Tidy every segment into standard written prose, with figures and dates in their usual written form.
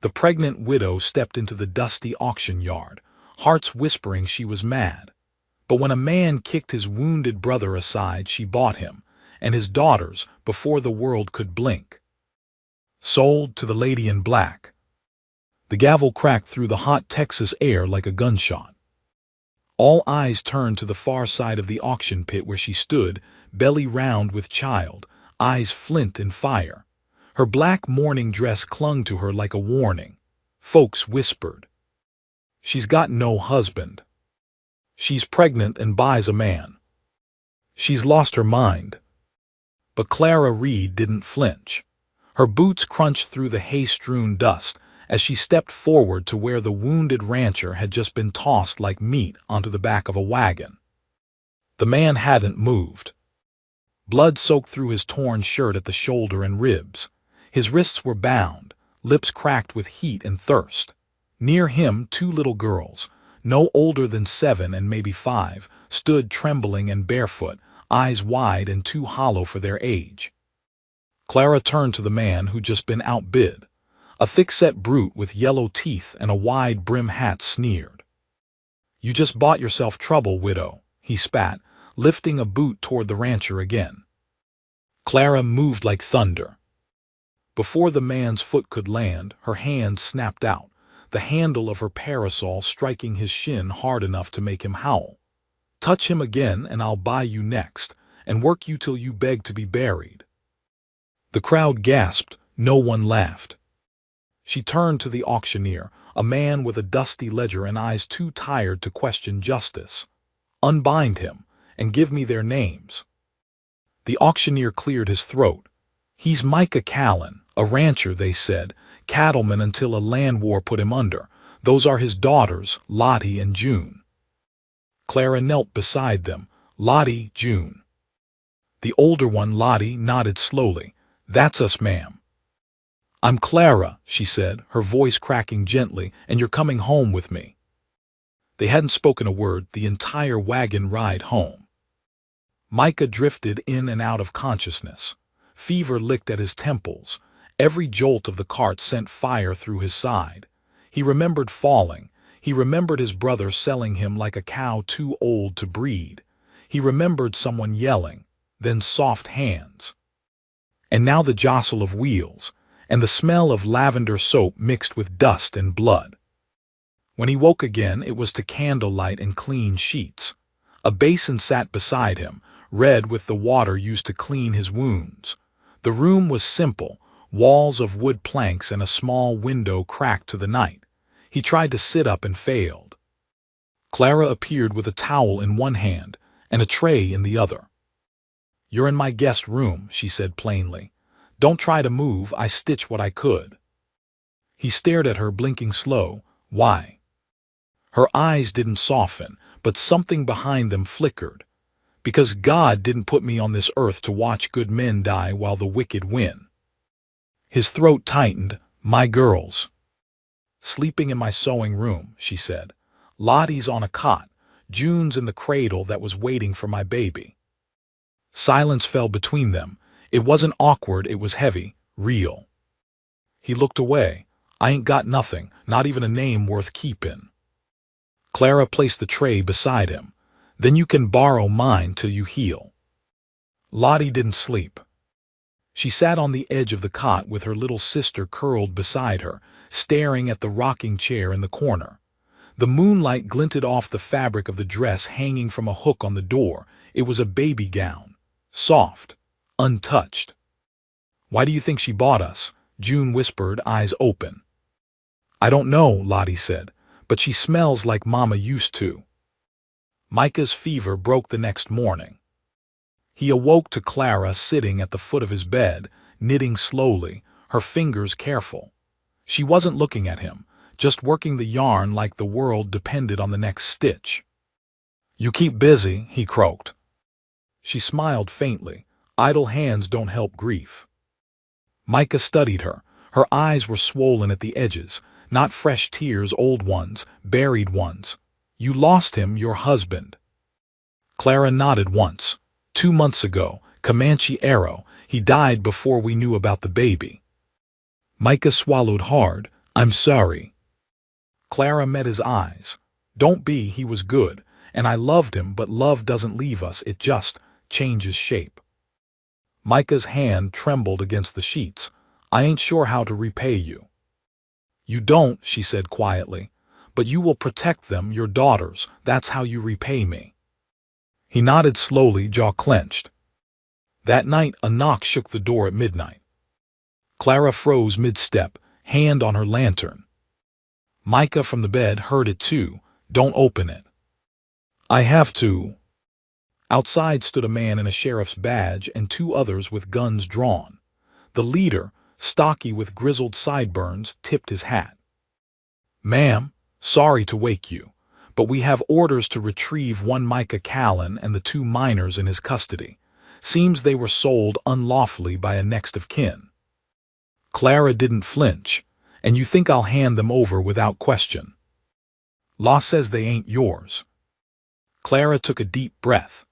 The pregnant widow stepped into the dusty auction yard, hearts whispering she was mad. But when a man kicked his wounded brother aside, she bought him, and his daughters, before the world could blink. Sold to the lady in black. The gavel cracked through the hot Texas air like a gunshot. All eyes turned to the far side of the auction pit where she stood, belly round with child, eyes flint and fire. Her black mourning dress clung to her like a warning. Folks whispered, "She's got no husband. She's pregnant and buys a man. She's lost her mind." But Clara Reed didn't flinch. Her boots crunched through the hay-strewn dust as she stepped forward to where the wounded rancher had just been tossed like meat onto the back of a wagon. The man hadn't moved. Blood soaked through his torn shirt at the shoulder and ribs. His wrists were bound, lips cracked with heat and thirst. Near him, two little girls, no older than 7 and maybe 5, stood trembling and barefoot, eyes wide and too hollow for their age. Clara turned to the man who'd just been outbid. A thick-set brute with yellow teeth and a wide brim hat sneered. "You just bought yourself trouble, widow," he spat, lifting a boot toward the rancher again. Clara moved like thunder. Before the man's foot could land, her hand snapped out, the handle of her parasol striking his shin hard enough to make him howl. "Touch him again and I'll buy you next, and work you till you beg to be buried." The crowd gasped, no one laughed. She turned to the auctioneer, a man with a dusty ledger and eyes too tired to question justice. "Unbind him, and give me their names." The auctioneer cleared his throat. "He's Micah Callan, a rancher," they said, "cattleman until a land war put him under. Those are his daughters, Lottie and June." Clara knelt beside them. "Lottie, June." The older one, Lottie, nodded slowly. "That's us, ma'am." "I'm Clara," she said, her voice cracking gently, "and you're coming home with me." They hadn't spoken a word the entire wagon ride home. Micah drifted in and out of consciousness. Fever licked at his temples. Every jolt of the cart sent fire through his side. He remembered falling. He remembered his brother selling him like a cow too old to breed. He remembered someone yelling, then soft hands. And now the jostle of wheels, and the smell of lavender soap mixed with dust and blood. When he woke again, it was to candlelight and clean sheets. A basin sat beside him, red with the water used to clean his wounds. The room was simple, walls of wood planks and a small window cracked to the night. He tried to sit up and failed. Clara appeared with a towel in one hand and a tray in the other. "You're in my guest room," she said plainly. "Don't try to move, I stitched what I could." He stared at her, blinking slow. "Why?" Her eyes didn't soften, but something behind them flickered. "Because God didn't put me on this earth to watch good men die while the wicked win." His throat tightened. "My girls." "Sleeping in my sewing room," she said. "Lottie's on a cot. June's in the cradle that was waiting for my baby." Silence fell between them. It wasn't awkward, it was heavy, real. He looked away. "I ain't got nothing, not even a name worth keepin'." Clara placed the tray beside him. "Then you can borrow mine till you heal." Lottie didn't sleep. She sat on the edge of the cot with her little sister curled beside her, staring at the rocking chair in the corner. The moonlight glinted off the fabric of the dress hanging from a hook on the door. It was a baby gown, soft, untouched. "Why do you think she bought us?" June whispered, eyes open. "I don't know," Lottie said, "but she smells like Mama used to." Micah's fever broke the next morning. He awoke to Clara sitting at the foot of his bed, knitting slowly, her fingers careful. She wasn't looking at him, just working the yarn like the world depended on the next stitch. "You keep busy," he croaked. She smiled faintly. "Idle hands don't help grief." Micah studied her. Her eyes were swollen at the edges, not fresh tears, old ones, buried ones. "You lost him, your husband." Clara nodded once. 2 months ago, Comanche arrow. He died before we knew about the baby." Micah swallowed hard. I'm sorry. Clara met his eyes. Don't be, he was good, and I loved him, but love doesn't leave us, it just changes shape. Micah's hand trembled against the sheets. I ain't sure how to repay you. You don't, she said quietly, but you will protect them, your daughters, that's how you repay me. He nodded slowly, jaw clenched. That night, a knock shook the door at midnight. Clara froze mid-step, hand on her lantern. Micah from the bed heard it too. Don't open it. I have to. Outside stood a man in a sheriff's badge and two others with guns drawn. The leader, stocky with grizzled sideburns, tipped his hat. Ma'am, sorry to wake you, but we have orders to retrieve one Micah Callan and the two minors in his custody. Seems they were sold unlawfully by a next of kin. Clara didn't flinch. And you think I'll hand them over without question? Law says they ain't yours. Clara took a deep breath.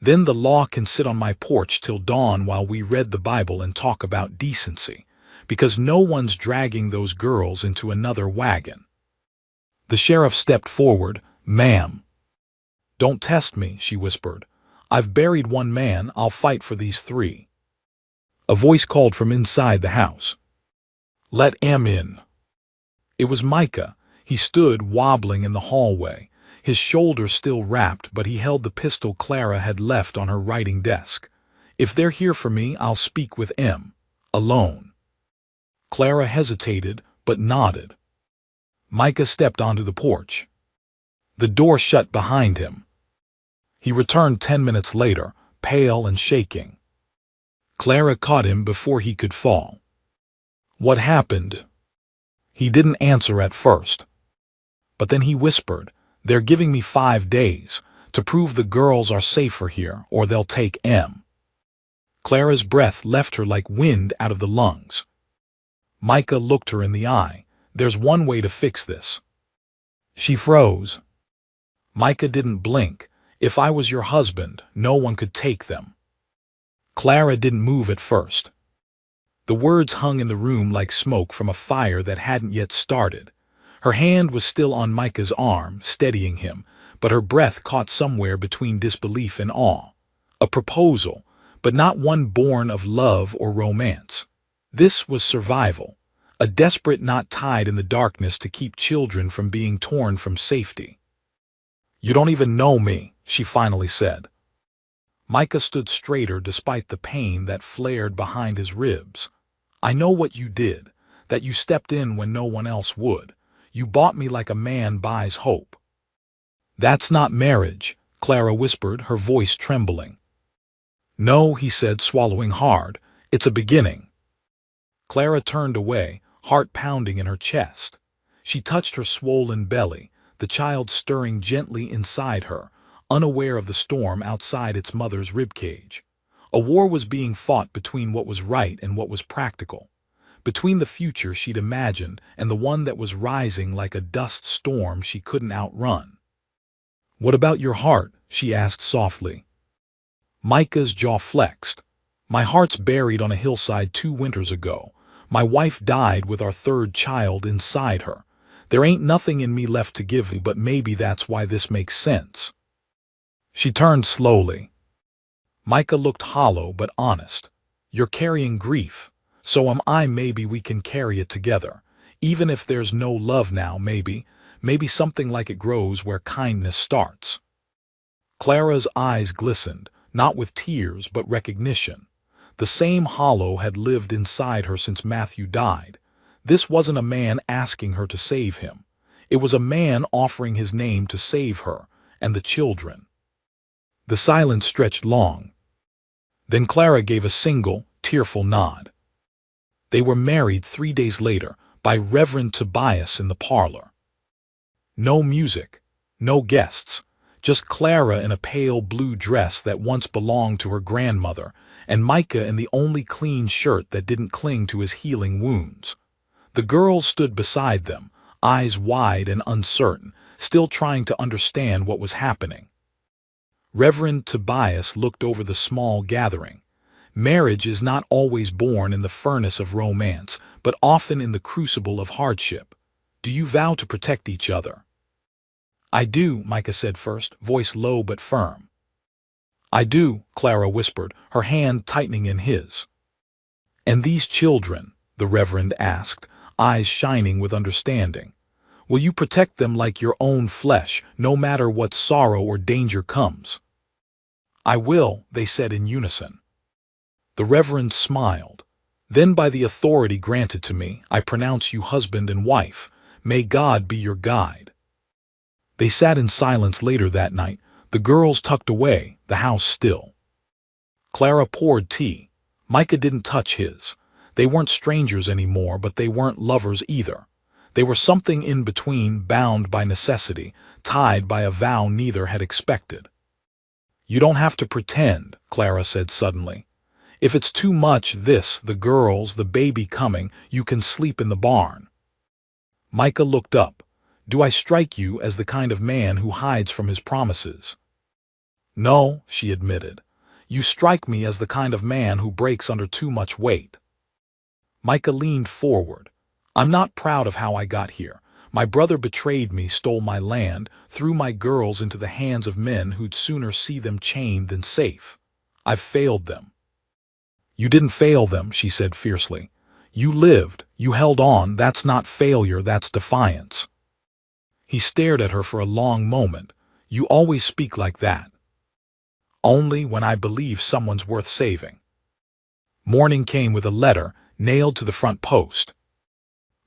Then the law can sit on my porch till dawn while we read the Bible and talk about decency, because no one's dragging those girls into another wagon. The sheriff stepped forward. Ma'am. Don't test me, she whispered. I've buried one man, I'll fight for these three. A voice called from inside the house. Let him in. It was Micah. He stood wobbling in the hallway, his shoulders still wrapped, but he held the pistol Clara had left on her writing desk. If they're here for me, I'll speak with M. Alone. Clara hesitated, but nodded. Micah stepped onto the porch. The door shut behind him. He returned 10 minutes later, pale and shaking. Clara caught him before he could fall. What happened? He didn't answer at first. But then he whispered, They're giving me 5 days to prove the girls are safer here, or they'll take M. Clara's breath left her like wind out of the lungs. Micah looked her in the eye. There's one way to fix this. She froze. Micah didn't blink. If I was your husband, no one could take them. Clara didn't move at first. The words hung in the room like smoke from a fire that hadn't yet started. Her hand was still on Micah's arm, steadying him, but her breath caught somewhere between disbelief and awe. A proposal, but not one born of love or romance. This was survival, a desperate knot tied in the darkness to keep children from being torn from safety. You don't even know me, she finally said. Micah stood straighter despite the pain that flared behind his ribs. I know what you did, that you stepped in when no one else would. You bought me like a man buys hope. That's not marriage, Clara whispered, her voice trembling. No, he said, swallowing hard. It's a beginning. Clara turned away, heart pounding in her chest. She touched her swollen belly, the child stirring gently inside her, unaware of the storm outside its mother's ribcage. A war was being fought between what was right and what was practical, between the future she'd imagined and the one that was rising like a dust storm she couldn't outrun. What about your heart? She asked softly. Micah's jaw flexed. My heart's buried on a hillside 2 winters ago. My wife died with our 3rd child inside her. There ain't nothing in me left to give you, but maybe that's why this makes sense. She turned slowly. Micah looked hollow but honest. You're carrying grief. So am I. Maybe we can carry it together. Even if there's no love now, maybe something like it grows where kindness starts. Clara's eyes glistened, not with tears but recognition. The same hollow had lived inside her since Matthew died. This wasn't a man asking her to save him. It was a man offering his name to save her and the children. The silence stretched long. Then Clara gave a single, tearful nod. They were married 3 days later by Reverend Tobias in the parlor. No music, no guests, just Clara in a pale blue dress that once belonged to her grandmother, and Micah in the only clean shirt that didn't cling to his healing wounds. The girls stood beside them, eyes wide and uncertain, still trying to understand what was happening. Reverend Tobias looked over the small gathering. Marriage is not always born in the furnace of romance, but often in the crucible of hardship. Do you vow to protect each other?" "I do," Micah said first, voice low but firm. "I do," Clara whispered, her hand tightening in his. "And these children?" the Reverend asked, eyes shining with understanding. "Will you protect them like your own flesh, no matter what sorrow or danger comes?" "I will," they said in unison. The Reverend smiled. "Then by the authority granted to me, I pronounce you husband and wife. May God be your guide." They sat in silence later that night, the girls tucked away, the house still. Clara poured tea. Micah didn't touch his. They weren't strangers anymore, but they weren't lovers either. They were something in between, bound by necessity, tied by a vow neither had expected. "You don't have to pretend," Clara said suddenly. "If it's too much, the girls, the baby coming, you can sleep in the barn." Micah looked up. "Do I strike you as the kind of man who hides from his promises?" "No," she admitted. "You strike me as the kind of man who breaks under too much weight." Micah leaned forward. "I'm not proud of how I got here. My brother betrayed me, stole my land, threw my girls into the hands of men who'd sooner see them chained than safe. I've failed them." "You didn't fail them," she said fiercely. "You lived, you held on. That's not failure, that's defiance." He stared at her for a long moment. "You always speak like that." "Only when I believe someone's worth saving." Morning came with a letter, nailed to the front post.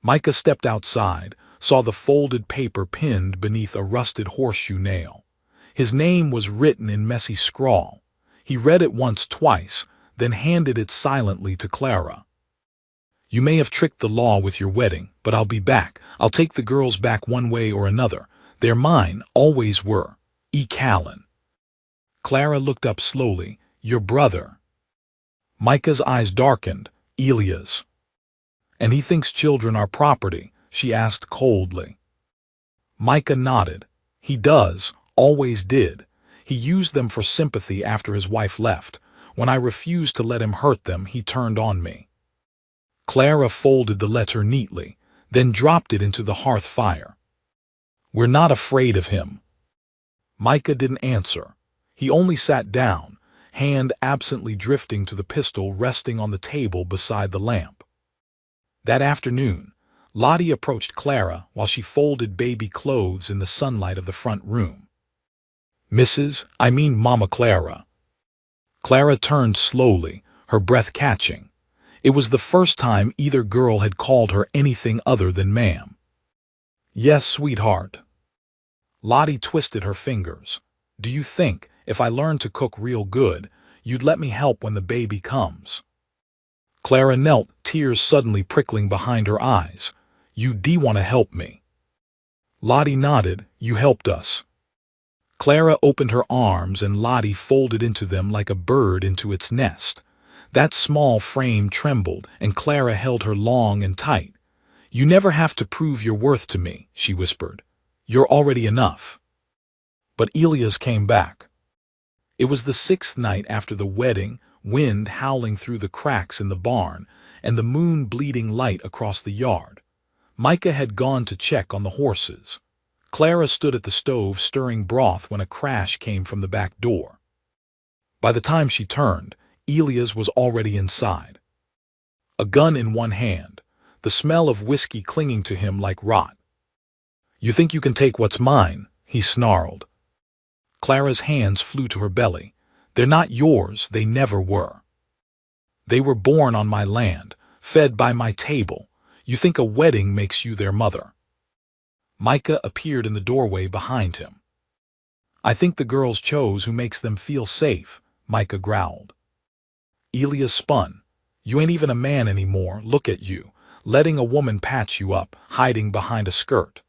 Micah stepped outside, saw the folded paper pinned beneath a rusted horseshoe nail. His name was written in messy scrawl. He read it once, twice, then handed it silently to Clara. "You may have tricked the law with your wedding, but I'll be back. I'll take the girls back one way or another. They're mine, always were. E. Callan." Clara looked up slowly. "Your brother." Micah's eyes darkened. "Elia's." "And he thinks children are property?" she asked coldly. Micah nodded. "He does, always did. He used them for sympathy after his wife left. When I refused to let him hurt them, he turned on me." Clara folded the letter neatly, then dropped it into the hearth fire. "We're not afraid of him." Micah didn't answer. He only sat down, hand absently drifting to the pistol resting on the table beside the lamp. That afternoon, Lottie approached Clara while she folded baby clothes in the sunlight of the front room. I mean Mama Clara." Clara turned slowly, her breath catching. It was the first time either girl had called her anything other than ma'am. "Yes, sweetheart." Lottie twisted her fingers. "Do you think, if I learned to cook real good, you'd let me help when the baby comes?" Clara knelt, tears suddenly prickling behind her eyes. "You do want to help me?" Lottie nodded. "You helped us." Clara opened her arms and Lottie folded into them like a bird into its nest. That small frame trembled and Clara held her long and tight. "You never have to prove your worth to me," she whispered. "You're already enough." But Elias came back. It was the 6th night after the wedding, wind howling through the cracks in the barn, and the moon bleeding light across the yard. Micah had gone to check on the horses. Clara stood at the stove stirring broth when a crash came from the back door. By the time she turned, Elias was already inside. A gun in one hand, the smell of whiskey clinging to him like rot. "You think you can take what's mine?" he snarled. Clara's hands flew to her belly. "They're not yours, they never were. They were born on my land, fed by my table. You think a wedding makes you their mother?" Micah appeared in the doorway behind him. "I think the girls chose who makes them feel safe," Micah growled. Elias spun. "You ain't even a man anymore, look at you, letting a woman patch you up, hiding behind a skirt."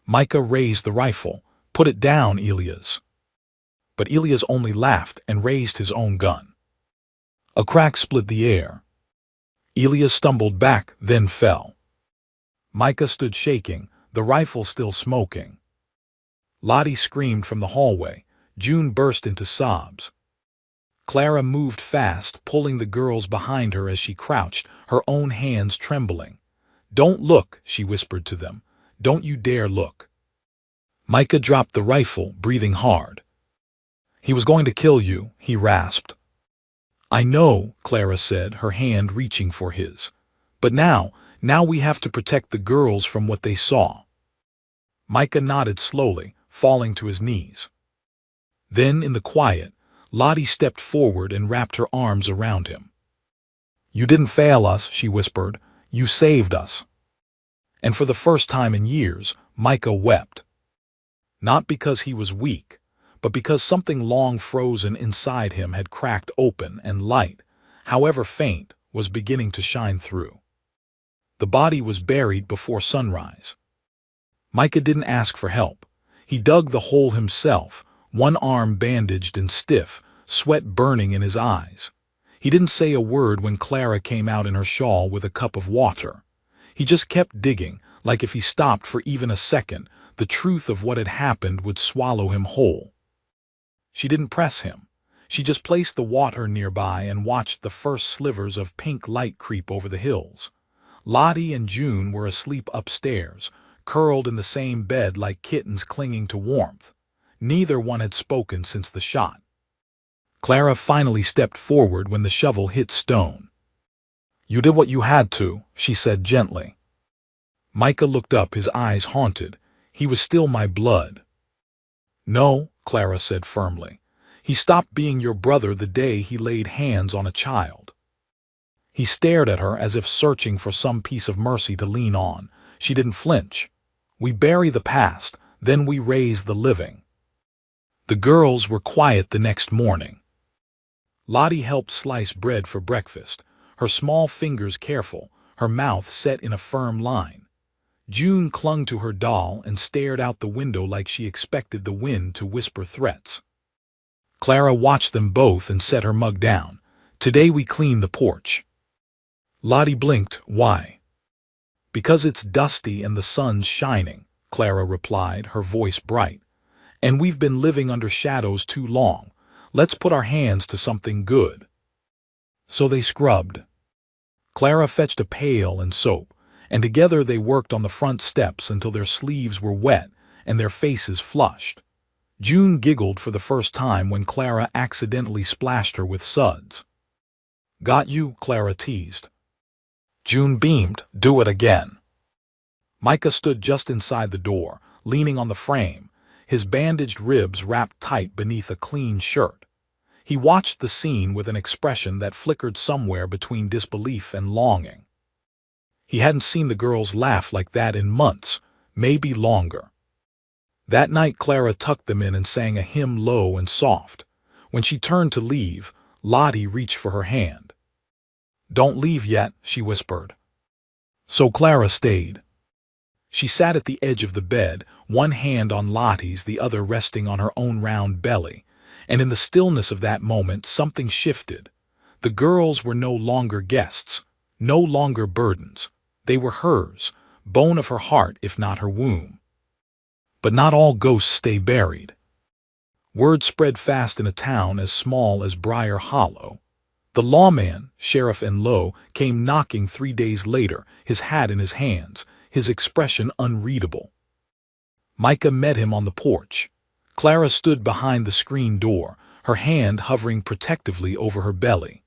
Micah raised the rifle. "Put it down, Elias." But Elias only laughed and raised his own gun. A crack split the air. Elias stumbled back, then fell. Micah stood shaking, the rifle still smoking. Lottie screamed from the hallway. June burst into sobs. Clara moved fast, pulling the girls behind her as she crouched, her own hands trembling. "Don't look," she whispered to them. Don't you dare look." Micah dropped the rifle, breathing hard. "He was going to kill you," he rasped. "I know," Clara said, her hand reaching for his. "But now we have to protect the girls from what they saw." Micah nodded slowly, falling to his knees. Then, in the quiet, Lottie stepped forward and wrapped her arms around him. "You didn't fail us," she whispered. "You saved us." And for the first time in years, Micah wept. Not because he was weak, but because something long frozen inside him had cracked open and light, however faint, was beginning to shine through. The body was buried before sunrise. Micah didn't ask for help. He dug the hole himself, one arm bandaged and stiff, sweat burning in his eyes. He didn't say a word when Clara came out in her shawl with a cup of water. He just kept digging, like if he stopped for even a second, the truth of what had happened would swallow him whole. She didn't press him. She just placed the water nearby and watched the first slivers of pink light creep over the hills. Lottie and June were asleep upstairs, curled in the same bed like kittens clinging to warmth. Neither one had spoken since the shot. Clara finally stepped forward when the shovel hit stone. "You did what you had to," she said gently. Micah looked up, his eyes haunted. "He was still my blood." "No," Clara said firmly. "He stopped being your brother the day he laid hands on a child." He stared at her as if searching for some piece of mercy to lean on. She didn't flinch. "We bury the past, then we raise the living." The girls were quiet the next morning. Lottie helped slice bread for breakfast, her small fingers careful, her mouth set in a firm line. June clung to her doll and stared out the window like she expected the wind to whisper threats. Clara watched them both and set her mug down. "Today we clean the porch." Lottie blinked. "Why?" "Because it's dusty and the sun's shining," Clara replied, her voice bright. "And we've been living under shadows too long. Let's put our hands to something good." So they scrubbed. Clara fetched a pail and soap, and together they worked on the front steps until their sleeves were wet and their faces flushed. June giggled for the first time when Clara accidentally splashed her with suds. "Got you?" Clara teased. June beamed. "Do it again." Micah stood just inside the door, leaning on the frame, his bandaged ribs wrapped tight beneath a clean shirt. He watched the scene with an expression that flickered somewhere between disbelief and longing. He hadn't seen the girls laugh like that in months, maybe longer. That night Clara tucked them in and sang a hymn low and soft. When she turned to leave, Lottie reached for her hand. "Don't leave yet," she whispered. So Clara stayed. She sat at the edge of the bed, one hand on Lottie's, the other resting on her own round belly, and in the stillness of that moment something shifted. The girls were no longer guests, no longer burdens. They were hers, bone of her heart if not her womb. But not all ghosts stay buried. Word spread fast in a town as small as Briar Hollow. The lawman, Sheriff Enloe, came knocking 3 days later, his hat in his hands, his expression unreadable. Micah met him on the porch. Clara stood behind the screen door, her hand hovering protectively over her belly.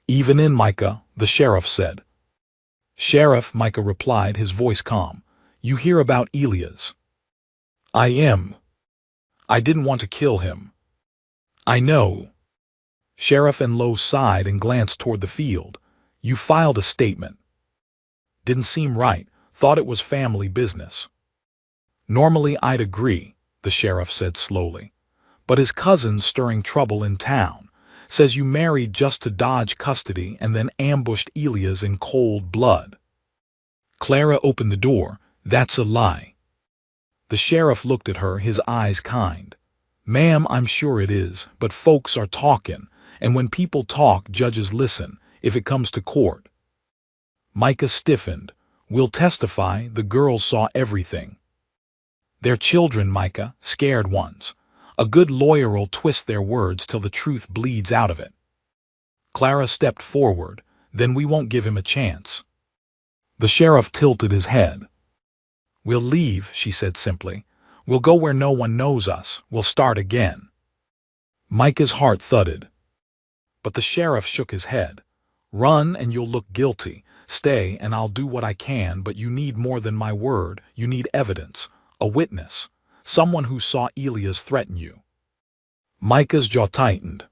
"Even in, Micah," the sheriff said. "Sheriff," Micah replied, his voice calm. "You hear about Elias?" "I am. I didn't want to kill him." "I know." Sheriff Enloe sighed and glanced toward the field. "You filed a statement." "Didn't seem right. Thought it was family business." "Normally I'd agree," the sheriff said slowly. "But his cousin's stirring trouble in town. Says you married just to dodge custody and then ambushed Elias in cold blood." Clara opened the door. "That's a lie." The sheriff looked at her, his eyes kind. "Ma'am, I'm sure it is, but folks are talking, and when people talk, judges listen, if it comes to court." Micah stiffened. "We'll testify, the girls saw everything." "They're children, Micah, scared ones. A good lawyer'll twist their words till the truth bleeds out of it." Clara stepped forward. "Then we won't give him a chance." The sheriff tilted his head. We'll leave, she said simply. We'll go where no one knows us. We'll start again. Micah's heart thudded. But the sheriff shook his head. Run and you'll look guilty. Stay and I'll do what I can, but you need more than my word. You need evidence. A witness. Someone who saw Elias threaten you. Micah's jaw tightened.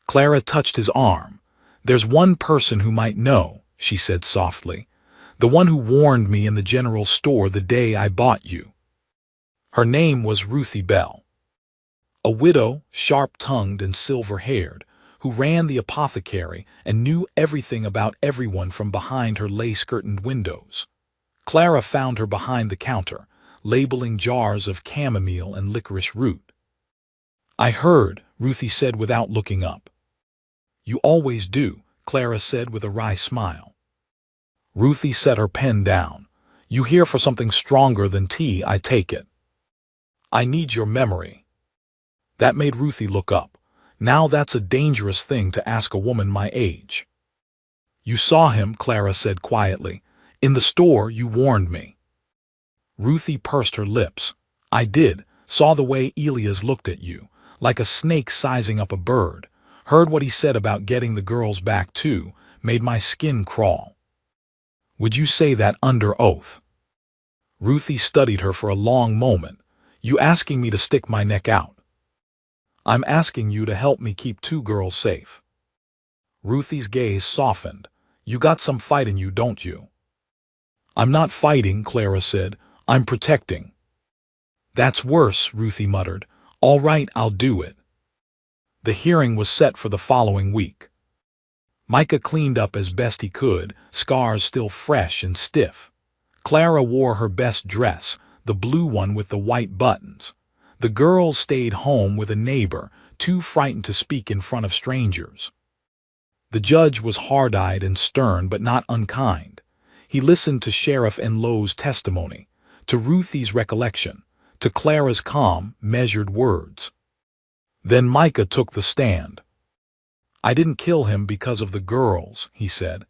Clara touched his arm. There's one person who might know, she said softly. The one who warned me in the general store the day I bought you. Her name was Ruthie Bell. A widow, sharp-tongued and silver-haired, who ran the apothecary and knew everything about everyone from behind her lace-curtained windows. Clara found her behind the counter, labeling jars of chamomile and licorice root. I heard, Ruthie said without looking up. You always do, Clara said with a wry smile. Ruthie set her pen down. You here for something stronger than tea, I take it. I need your memory. That made Ruthie look up. Now that's a dangerous thing to ask a woman my age. You saw him, Clara said quietly. In the store, you warned me. Ruthie pursed her lips. I did. Saw the way Elias looked at you, like a snake sizing up a bird. Heard what he said about getting the girls back too. Made my skin crawl. Would you say that under oath? Ruthie studied her for a long moment. You asking me to stick my neck out? I'm asking you to help me keep two girls safe. Ruthie's gaze softened. You got some fight in you, don't you? I'm not fighting, Clara said. I'm protecting. That's worse, Ruthie muttered. All right, I'll do it. The hearing was set for the following week. Micah cleaned up as best he could, scars still fresh and stiff. Clara wore her best dress, the blue one with the white buttons. The girls stayed home with a neighbor, too frightened to speak in front of strangers. The judge was hard-eyed and stern but not unkind. He listened to Sheriff Enlow's testimony, to Ruthie's recollection, to Clara's calm, measured words. Then Micah took the stand. I didn't kill him because of the girls, he said.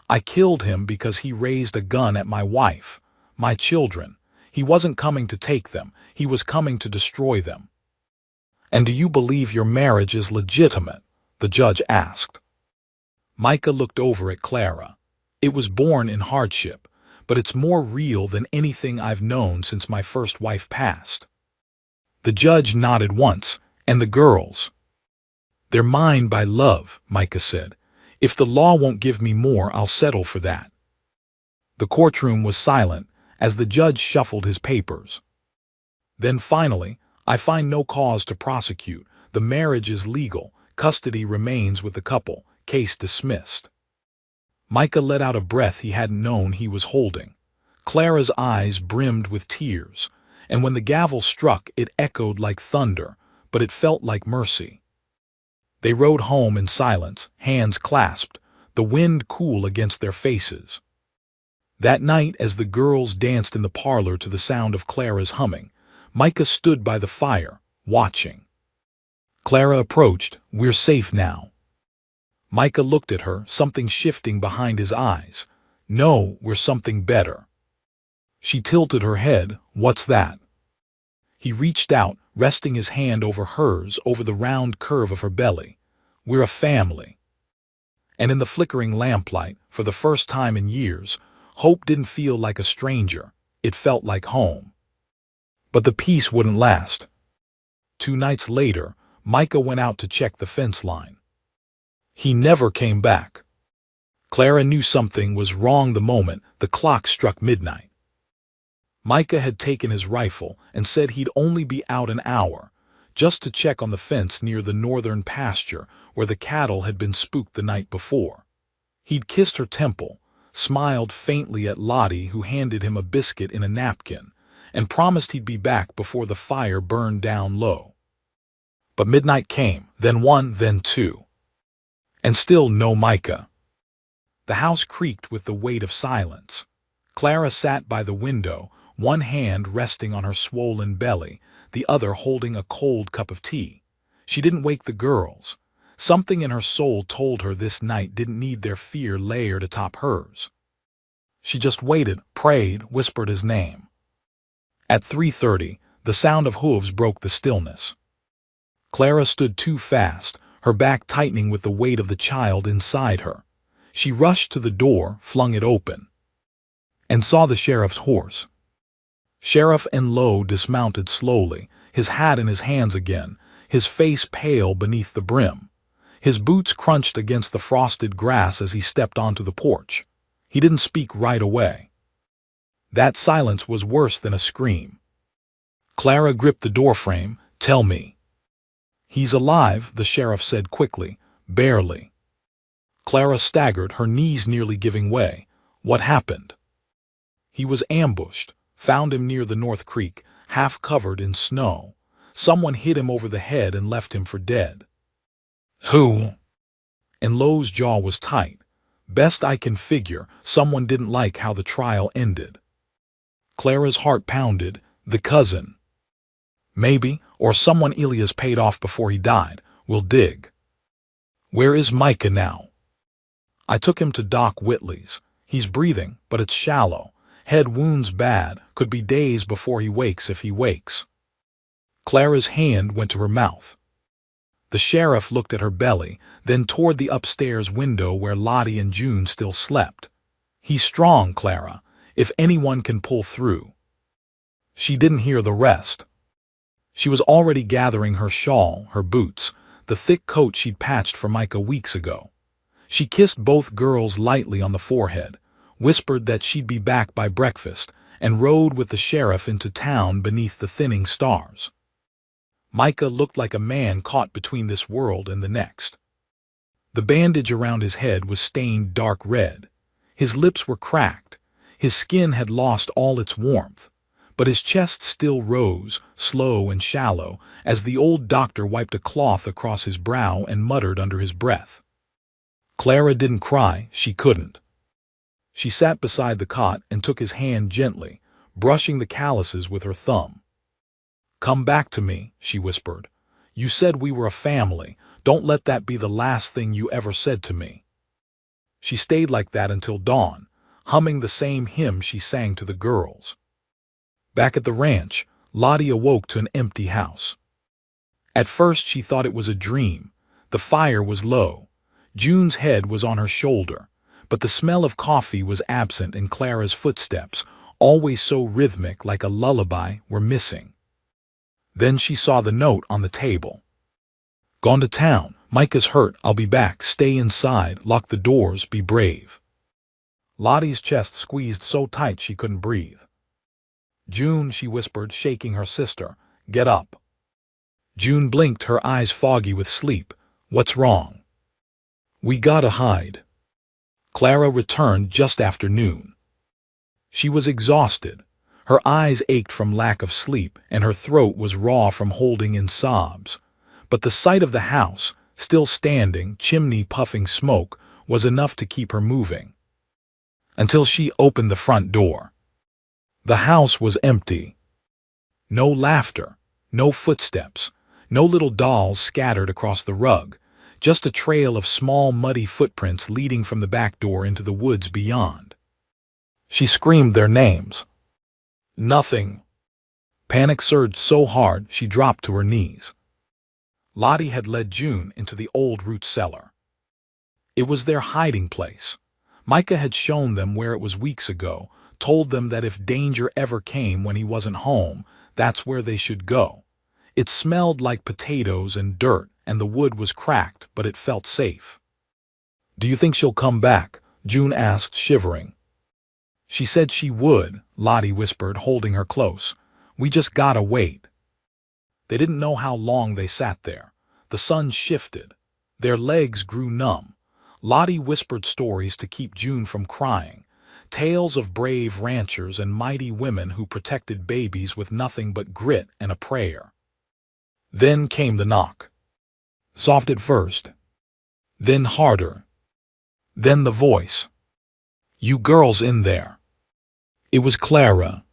I killed him because he raised a gun at my wife, my children. He wasn't coming to take them, he was coming to destroy them. And do you believe your marriage is legitimate? The judge asked. Micah looked over at Clara. It was born in hardship, but it's more real than anything I've known since my first wife passed. The judge nodded once, and the girls. They're mine by love, Micah said. If the law won't give me more, I'll settle for that. The courtroom was silent as the judge shuffled his papers. Then finally, I find no cause to prosecute. The marriage is legal. Custody remains with the couple. Case dismissed. Micah let out a breath he hadn't known he was holding. Clara's eyes brimmed with tears, and when the gavel struck, it echoed like thunder, but it felt like mercy. They rode home in silence, hands clasped, the wind cool against their faces. That night, as the girls danced in the parlor to the sound of Clara's humming, Micah stood by the fire, watching. Clara approached. We're safe now. Micah looked at her, something shifting behind his eyes. No, we're something better. She tilted her head. What's that? He reached out, resting his hand over hers, over the round curve of her belly. We're a family. And in the flickering lamplight, for the first time in years, hope didn't feel like a stranger. It felt like home. But the peace wouldn't last. 2 nights later, Micah went out to check the fence line. He never came back. Clara knew something was wrong the moment the clock struck midnight. Micah had taken his rifle and said he'd only be out an hour, just to check on the fence near the northern pasture where the cattle had been spooked the night before. He'd kissed her temple, smiled faintly at Lottie, who handed him a biscuit in a napkin, and promised he'd be back before the fire burned down low. But midnight came, then 1, then 2. And still no Micah. The house creaked with the weight of silence. Clara sat by the window, one hand resting on her swollen belly, the other holding a cold cup of tea. She didn't wake the girls. Something in her soul told her this night didn't need their fear layered atop hers. She just waited, prayed, whispered his name. At 3:30, the sound of hooves broke the stillness. Clara stood too fast, her back tightening with the weight of the child inside her. She rushed to the door, flung it open, and saw the sheriff's horse. Sheriff Enlow dismounted slowly, his hat in his hands again, his face pale beneath the brim. His boots crunched against the frosted grass as he stepped onto the porch. He didn't speak right away. That silence was worse than a scream. Clara gripped the doorframe. "Tell me." "He's alive," the sheriff said quickly. "Barely." Clara staggered, her knees nearly giving way. "What happened?" "He was ambushed. Found him near the North Creek, half covered in snow. Someone hit him over the head and left him for dead." "Who?" Enlow's jaw was tight. "Best I can figure, someone didn't like how the trial ended." Clara's heart pounded. "The cousin." "Maybe, or someone Elias paid off before he died. We'll dig." "Where is Micah now?" "I took him to Doc Whitley's. He's breathing, but it's shallow. Head wounds bad, could be days before he wakes if he wakes." Clara's hand went to her mouth. The sheriff looked at her belly, then toward the upstairs window where Lottie and June still slept. "He's strong, Clara, if anyone can pull through." She didn't hear the rest. She was already gathering her shawl, her boots, the thick coat she'd patched for Micah weeks ago. She kissed both girls lightly on the forehead, whispered that she'd be back by breakfast, and rode with the sheriff into town beneath the thinning stars. Micah looked like a man caught between this world and the next. The bandage around his head was stained dark red. His lips were cracked. His skin had lost all its warmth, but his chest still rose, slow and shallow, as the old doctor wiped a cloth across his brow and muttered under his breath. Clara didn't cry, she couldn't. She sat beside the cot and took his hand gently, brushing the calluses with her thumb. "Come back to me," she whispered. "You said we were a family. Don't let that be the last thing you ever said to me." She stayed like that until dawn, humming the same hymn she sang to the girls. Back at the ranch, Lottie awoke to an empty house. At first she thought it was a dream. The fire was low. June's head was on her shoulder, but the smell of coffee was absent and Clara's footsteps, always so rhythmic like a lullaby, were missing. Then she saw the note on the table. "Gone to town. Micah's hurt. I'll be back. Stay inside. Lock the doors. Be brave." Lottie's chest squeezed so tight she couldn't breathe. "June," she whispered, shaking her sister. "Get up." June blinked, her eyes foggy with sleep. "What's wrong?" "We gotta hide." Clara returned just after noon. She was exhausted. Her eyes ached from lack of sleep, and her throat was raw from holding in sobs. But the sight of the house, still standing, chimney puffing smoke, was enough to keep her moving. Until she opened the front door. The house was empty. No laughter, no footsteps, no little dolls scattered across the rug, just a trail of small muddy footprints leading from the back door into the woods beyond. She screamed their names. Nothing. Panic surged so hard she dropped to her knees. Lottie had led June into the old root cellar. It was their hiding place. Micah had shown them where it was weeks ago, told them that if danger ever came when he wasn't home, that's where they should go. It smelled like potatoes and dirt, and the wood was cracked, but it felt safe. "Do you think she'll come back?" June asked, shivering. "She said she would," Lottie whispered, holding her close. "We just gotta wait." They didn't know how long they sat there. The sun shifted. Their legs grew numb. Lottie whispered stories to keep June from crying. Tales of brave ranchers and mighty women who protected babies with nothing but grit and a prayer. Then came the knock. Soft at first. Then harder. Then the voice. "You girls in there." It was Clara.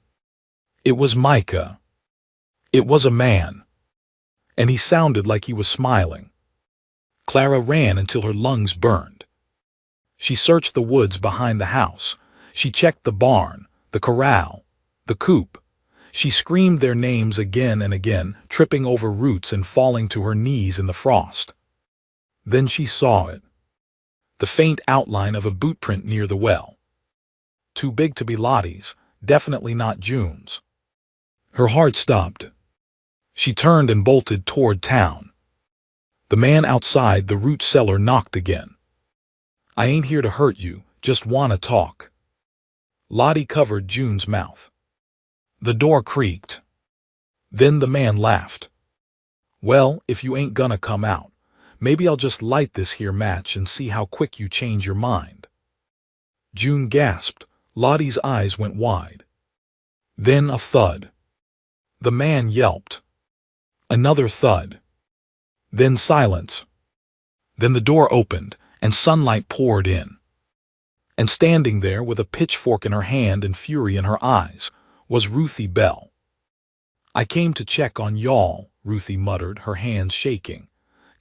It was Micah. It was a man. And he sounded like he was smiling. Clara ran until her lungs burned. She searched the woods behind the house. She checked the barn, the corral, the coop. She screamed their names again and again, tripping over roots and falling to her knees in the frost. Then she saw it. The faint outline of a bootprint near the well. Too big to be Lottie's, definitely not June's. Her heart stopped. She turned and bolted toward town. The man outside the root cellar knocked again. "I ain't here to hurt you, just wanna talk." Lottie covered June's mouth. The door creaked. Then the man laughed. "Well, if you ain't gonna come out, maybe I'll just light this here match and see how quick you change your mind." June gasped. Lottie's eyes went wide. Then a thud. The man yelped. Another thud. Then silence. Then the door opened, and sunlight poured in. And standing there with a pitchfork in her hand and fury in her eyes was Ruthie Bell. "I came to check on y'all," Ruthie muttered, her hands shaking.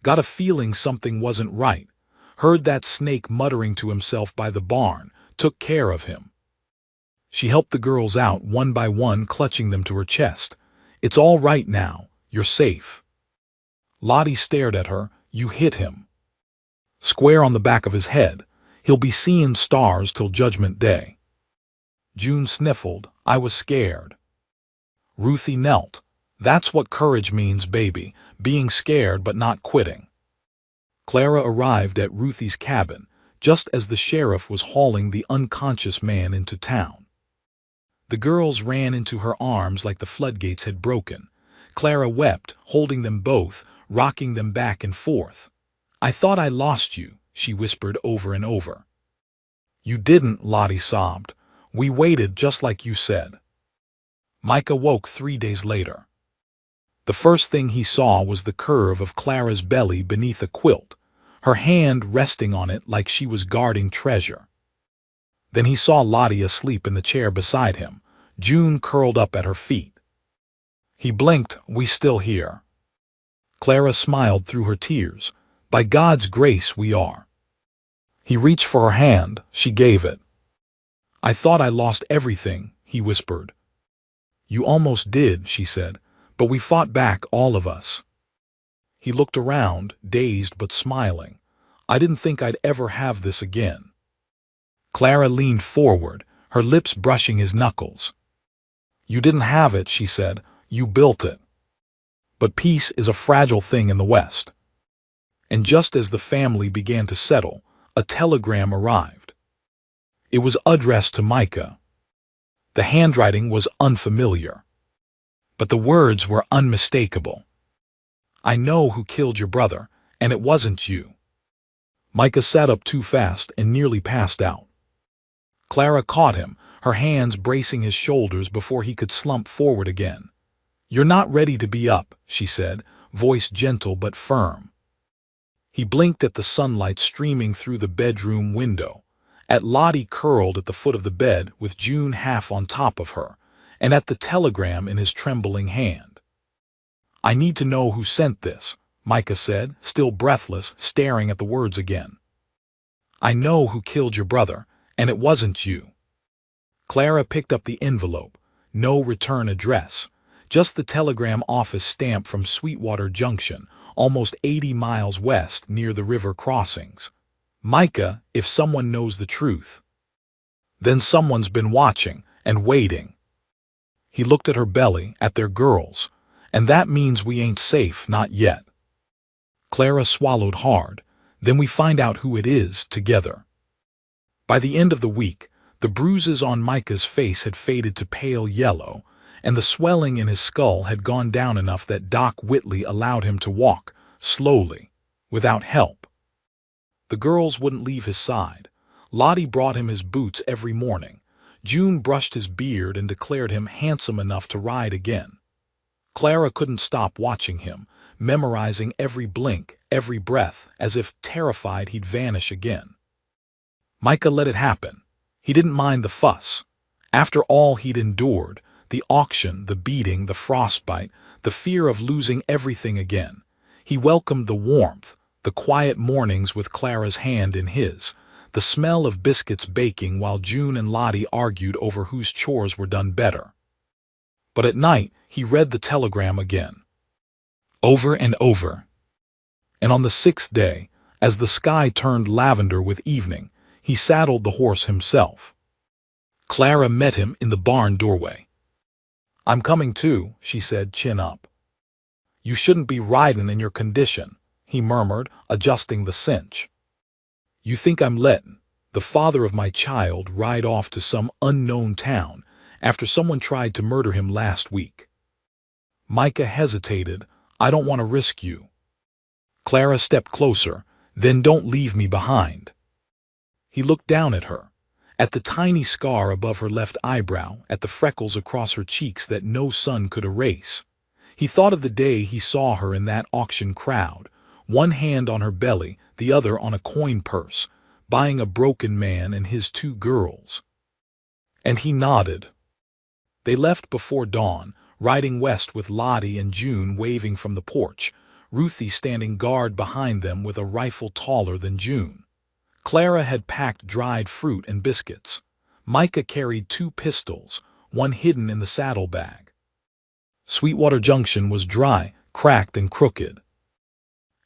"Got a feeling something wasn't right. Heard that snake muttering to himself by the barn. Took care of him." She helped the girls out one by one, clutching them to her chest. "It's all right now. You're safe." Lottie stared at her. "You hit him. Square on the back of his head. He'll be seeing stars till Judgment Day." June sniffled. "I was scared." Ruthie knelt. "That's what courage means, baby. Being scared but not quitting." Clara arrived at Ruthie's cabin just as the sheriff was hauling the unconscious man into town. The girls ran into her arms like the floodgates had broken. Clara wept, holding them both, rocking them back and forth. "I thought I lost you," she whispered over and over. "You didn't," Lottie sobbed. "We waited just like you said." Micah woke 3 days later. The first thing he saw was the curve of Clara's belly beneath a quilt, her hand resting on it like she was guarding treasure. Then he saw Lottie asleep in the chair beside him, June curled up at her feet. He blinked. "We still here?" Clara smiled through her tears. "By God's grace we are." He reached for her hand. She gave it. "I thought I lost everything," he whispered. "You almost did," she said, "but we fought back, all of us." He looked around, dazed but smiling. "I didn't think I'd ever have this again." Clara leaned forward, her lips brushing his knuckles. "You didn't have it," she said. "You built it." But peace is a fragile thing in the West. And just as the family began to settle, a telegram arrived. It was addressed to Micah. The handwriting was unfamiliar, but the words were unmistakable. "I know who killed your brother, and it wasn't you." Micah sat up too fast and nearly passed out. Clara caught him, her hands bracing his shoulders before he could slump forward again. "You're not ready to be up," she said, voice gentle but firm. He blinked at the sunlight streaming through the bedroom window, at Lottie curled at the foot of the bed with June half on top of her, and at the telegram in his trembling hand. "I need to know who sent this," Micah said, still breathless, staring at the words again. "I know who killed your brother, and it wasn't you." Clara picked up the envelope. No return address, just the telegram office stamp from Sweetwater Junction, almost 80 miles west near the river crossings. "Micah, if someone knows the truth, then someone's been watching and waiting." He looked at her belly, at their girls. "And that means we ain't safe, not yet." Clara swallowed hard. "Then we find out who it is, together." By the end of the week, the bruises on Micah's face had faded to pale yellow, and the swelling in his skull had gone down enough that Doc Whitley allowed him to walk, slowly, without help. The girls wouldn't leave his side. Lottie brought him his boots every morning. June brushed his beard and declared him handsome enough to ride again. Clara couldn't stop watching him, memorizing every blink, every breath, as if terrified he'd vanish again. Micah let it happen. He didn't mind the fuss. After all he'd endured, the auction, the beating, the frostbite, the fear of losing everything again, he welcomed the warmth, the quiet mornings with Clara's hand in his, the smell of biscuits baking while June and Lottie argued over whose chores were done better. But at night, he read the telegram again, over and over. And on the 6th day, as the sky turned lavender with evening, he saddled the horse himself. Clara met him in the barn doorway. "I'm coming too," she said, chin up. "You shouldn't be riding in your condition," he murmured, adjusting the cinch. "You think I'm letting the father of my child ride off to some unknown town after someone tried to murder him last week?" Micah hesitated. "I don't want to risk you." Clara stepped closer. "Then don't leave me behind." He looked down at her, at the tiny scar above her left eyebrow, at the freckles across her cheeks that no sun could erase. He thought of the day he saw her in that auction crowd, one hand on her belly, the other on a coin purse, buying a broken man and his 2 girls. And he nodded. They left before dawn, riding west with Lottie and June waving from the porch, Ruthie standing guard behind them with a rifle taller than June. Clara had packed dried fruit and biscuits. Micah carried 2 pistols, one hidden in the saddlebag. Sweetwater Junction was dry, cracked, and crooked.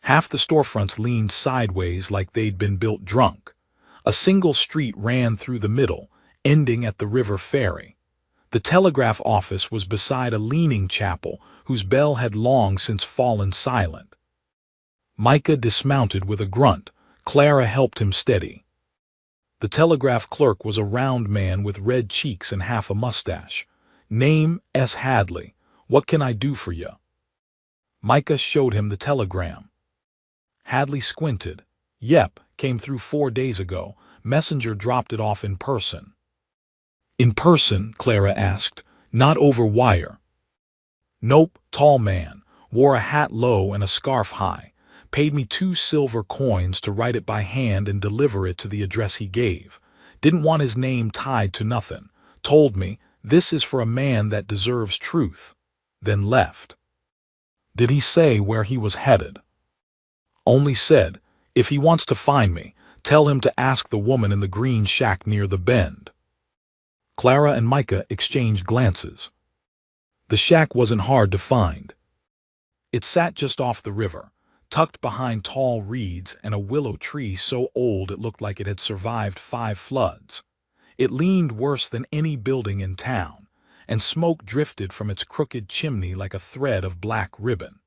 Half the storefronts leaned sideways like they'd been built drunk. A single street ran through the middle, ending at the river ferry. The telegraph office was beside a leaning chapel whose bell had long since fallen silent. Micah dismounted with a grunt. Clara helped him steady. The telegraph clerk was a round man with red cheeks and half a mustache. "Name S. Hadley. What can I do for you?" Micah showed him the telegram. Hadley squinted. "Yep, came through 4 days ago. Messenger dropped it off in person." "In person?" Clara asked. "Not over wire?" "Nope, tall man. Wore a hat low and a scarf high. Paid me 2 silver coins to write it by hand and deliver it to the address he gave. Didn't want his name tied to nothing. Told me, this is for a man that deserves truth. Then left." "Did he say where he was headed?" "Only said, if he wants to find me, tell him to ask the woman in the green shack near the bend." Clara and Micah exchanged glances. The shack wasn't hard to find. It sat just off the river, tucked behind tall reeds and a willow tree so old it looked like it had survived 5 floods. It leaned worse than any building in town, and smoke drifted from its crooked chimney like a thread of black ribbon.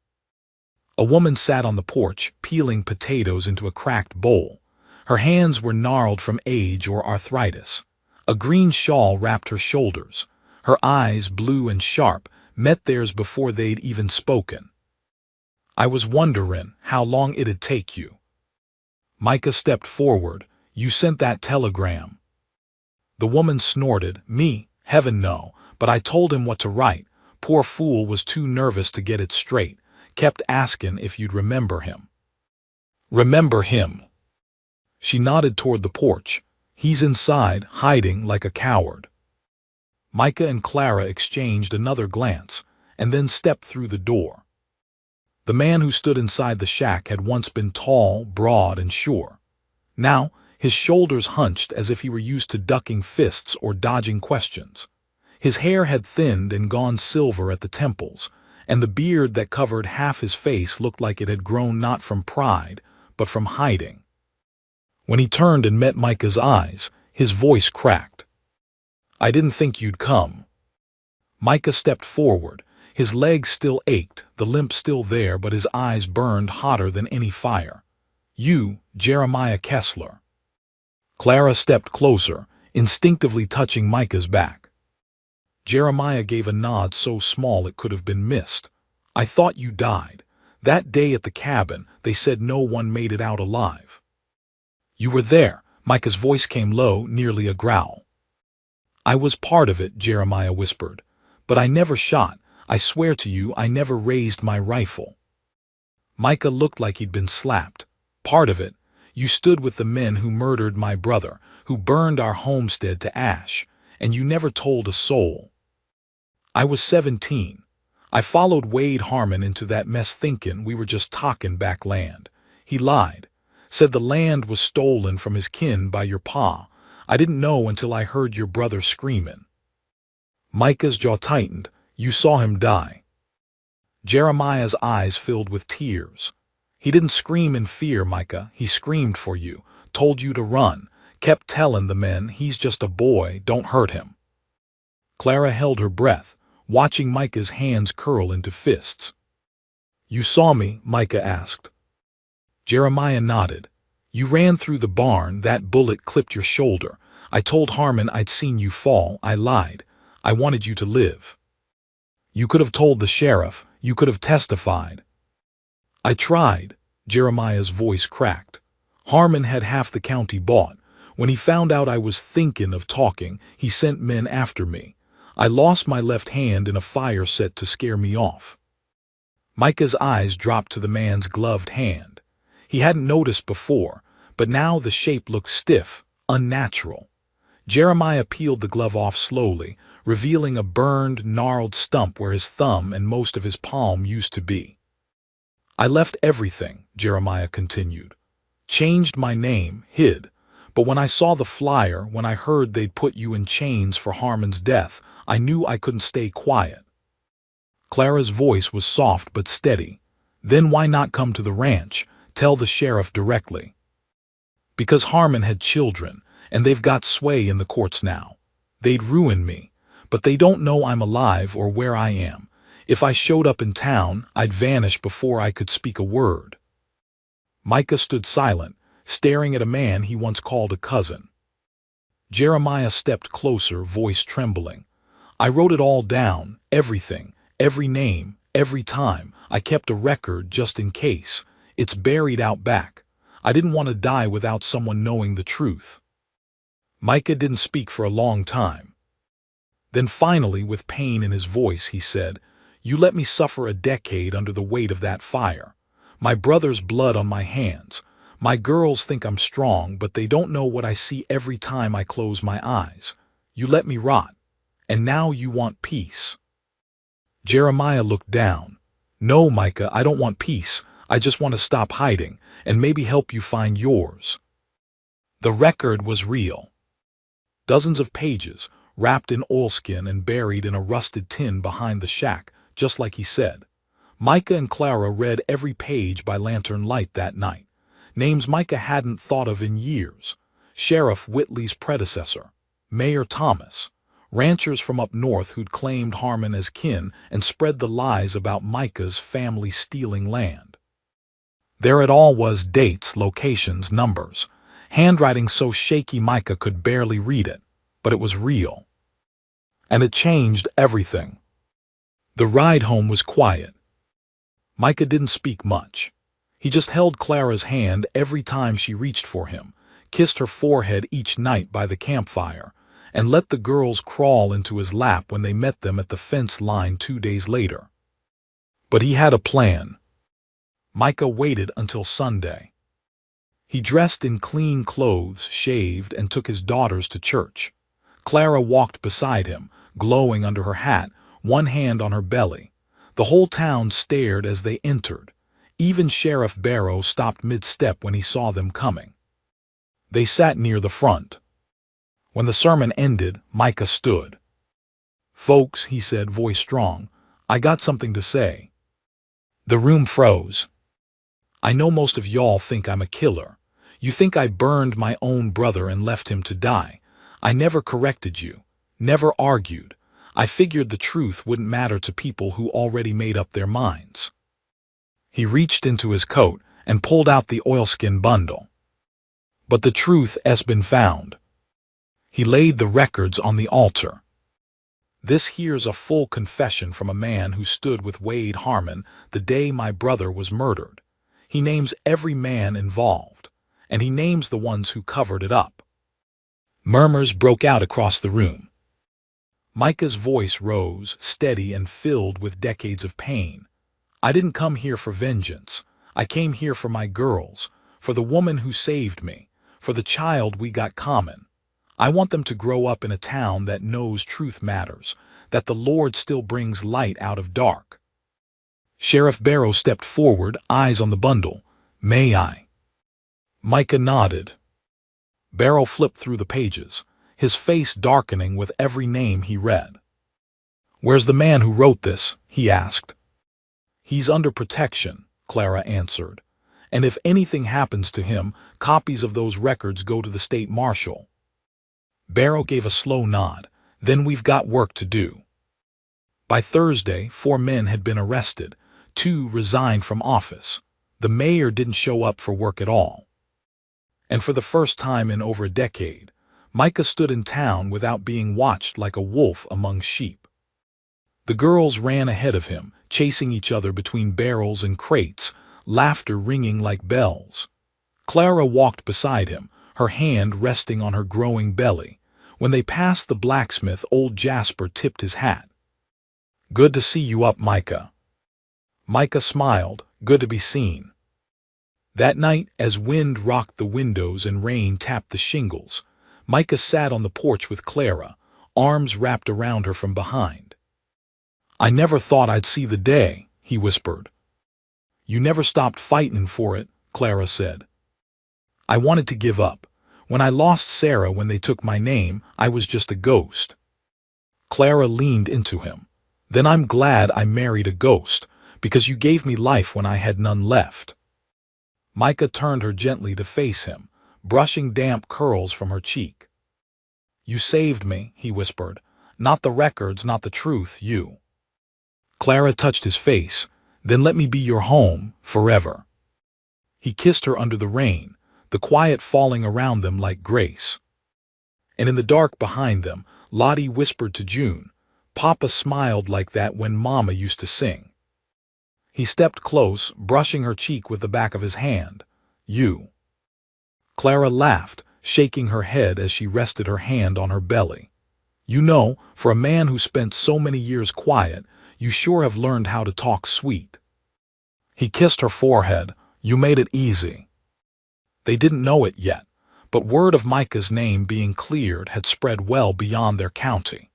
A woman sat on the porch, peeling potatoes into a cracked bowl. Her hands were gnarled from age or arthritis. A green shawl wrapped her shoulders. Her eyes, blue and sharp, met theirs before they'd even spoken. "I was wondering how long it'd take you." Micah stepped forward. "You sent that telegram?" The woman snorted. "Me? Heaven no, but I told him what to write. Poor fool was too nervous to get it straight. Kept asking if you'd remember him." "Remember him?" She nodded toward the porch. "He's inside, hiding like a coward." Micah and Clara exchanged another glance, and then stepped through the door. The man who stood inside the shack had once been tall, broad, and sure. Now, his shoulders hunched as if he were used to ducking fists or dodging questions. His hair had thinned and gone silver at the temples, and the beard that covered half his face looked like it had grown not from pride, but from hiding. When he turned and met Micah's eyes, his voice cracked. "I didn't think you'd come." Micah stepped forward. His legs still ached, the limp still there, but his eyes burned hotter than any fire. "You, Jeremiah Kessler." Clara stepped closer, instinctively touching Micah's back. Jeremiah gave a nod so small it could have been missed. "I thought you died. That day at the cabin, they said no one made it out alive." "You were there." Micah's voice came low, nearly a growl. "I was part of it," Jeremiah whispered. "But I never shot. I swear to you, I never raised my rifle." Micah looked like he'd been slapped. "Part of it? You stood with the men who murdered my brother, who burned our homestead to ash, and you never told a soul." "I was 17. I followed Wade Harmon into that mess thinking we were just talking back land. He lied. Said the land was stolen from his kin by your pa. I didn't know until I heard your brother screaming." Micah's jaw tightened. You saw him die." Jeremiah's eyes filled with tears. "He didn't scream in fear, Micah. He screamed for you, told you to run, kept telling the men, 'He's just a boy, don't hurt him.'" Clara held her breath, watching Micah's hands curl into fists. "You saw me?" Micah asked. Jeremiah nodded. "You ran through the barn, that bullet clipped your shoulder. I told Harmon I'd seen you fall, I lied. I wanted you to live. You could have told the sheriff, you could have testified." "I tried." Jeremiah's voice cracked. "Harmon had half the county bought. When he found out I was thinking of talking, he sent men after me. I lost my left hand in a fire set to scare me off." Micah's eyes dropped to the man's gloved hand. He hadn't noticed before, but now the shape looked stiff, unnatural. Jeremiah peeled the glove off slowly, revealing a burned, gnarled stump where his thumb and most of his palm used to be. "I left everything," Jeremiah continued. "Changed my name, hid. But when I saw the flyer, when I heard they'd put you in chains for Harmon's death, I knew I couldn't stay quiet." Clara's voice was soft but steady. "Then why not come to the ranch, tell the sheriff directly?" "Because Harmon had children, and they've got sway in the courts now. They'd ruin me, but they don't know I'm alive or where I am. If I showed up in town, I'd vanish before I could speak a word." Micah stood silent, staring at a man he once called a cousin. Jeremiah stepped closer, voice trembling. "I wrote it all down, everything, every name, every time. I kept a record just in case. It's buried out back. I didn't want to die without someone knowing the truth." Micah didn't speak for a long time. Then finally, with pain in his voice, he said, "You let me suffer a decade under the weight of that fire. My brother's blood on my hands. My girls think I'm strong, but they don't know what I see every time I close my eyes. You let me rot. And now you want peace." Jeremiah looked down. "No, Micah, I don't want peace. I just want to stop hiding, and maybe help you find yours." The record was real. Dozens of pages, wrapped in oilskin and buried in a rusted tin behind the shack, just like he said. Micah and Clara read every page by lantern light that night. Names Micah hadn't thought of in years. Sheriff Whitley's predecessor, Mayor Thomas, ranchers from up north who'd claimed Harmon as kin and spread the lies about Micah's family stealing land. There it all was: dates, locations, numbers. Handwriting so shaky Micah could barely read it, but it was real. And it changed everything. The ride home was quiet. Micah didn't speak much. He just held Clara's hand every time she reached for him, kissed her forehead each night by the campfire, and let the girls crawl into his lap when they met them at the fence line 2 days later. But he had a plan. Micah waited until Sunday. He dressed in clean clothes, shaved, and took his daughters to church. Clara walked beside him, glowing under her hat, one hand on her belly. The whole town stared as they entered. Even Sheriff Barrow stopped mid-step when he saw them coming. They sat near the front. When the sermon ended, Micah stood. "Folks," he said, voice strong, "I got something to say." The room froze. "I know most of y'all think I'm a killer. You think I burned my own brother and left him to die. I never corrected you, never argued. I figured the truth wouldn't matter to people who already made up their minds." He reached into his coat and pulled out the oilskin bundle. "But the truth has been found." He laid the records on the altar. "This here's a full confession from a man who stood with Wade Harmon the day my brother was murdered. He names every man involved, and he names the ones who covered it up." Murmurs broke out across the room. Micah's voice rose, steady and filled with decades of pain. "I didn't come here for vengeance. I came here for my girls, for the woman who saved me, for the child we got common. I want them to grow up in a town that knows truth matters, that the Lord still brings light out of dark." Sheriff Barrow stepped forward, eyes on the bundle. "May I?" Micah nodded. Barrow flipped through the pages, his face darkening with every name he read. "Where's the man who wrote this?" he asked. "He's under protection," Clara answered. "And if anything happens to him, copies of those records go to the state marshal." Barrow gave a slow nod. "Then we've got work to do." By Thursday, 4 men had been arrested. 2 resigned from office. The mayor didn't show up for work at all. And for the first time in over a decade, Micah stood in town without being watched like a wolf among sheep. The girls ran ahead of him, chasing each other between barrels and crates, laughter ringing like bells. Clara walked beside him, her hand resting on her growing belly. When they passed the blacksmith, old Jasper tipped his hat. "Good to see you up, Micah." Micah smiled. "Good to be seen." That night, as wind rocked the windows and rain tapped the shingles, Micah sat on the porch with Clara, arms wrapped around her from behind. "I never thought I'd see the day," he whispered. "You never stopped fighting for it," Clara said. "I wanted to give up. When I lost Sarah, when they took my name, I was just a ghost." Clara leaned into him. "Then I'm glad I married a ghost, because you gave me life when I had none left." Micah turned her gently to face him, brushing damp curls from her cheek. "You saved me," he whispered. "Not the records, not the truth, you." Clara touched his face. "Then let me be your home, forever." He kissed her under the rain, the quiet falling around them like grace. And in the dark behind them, Lottie whispered to June, "Papa smiled like that when Mama used to sing." He stepped close, brushing her cheek with the back of his hand. "You." Clara laughed, shaking her head as she rested her hand on her belly. "You know, for a man who spent so many years quiet, you sure have learned how to talk sweet." He kissed her forehead. "You made it easy." They didn't know it yet, but word of Micah's name being cleared had spread well beyond their county.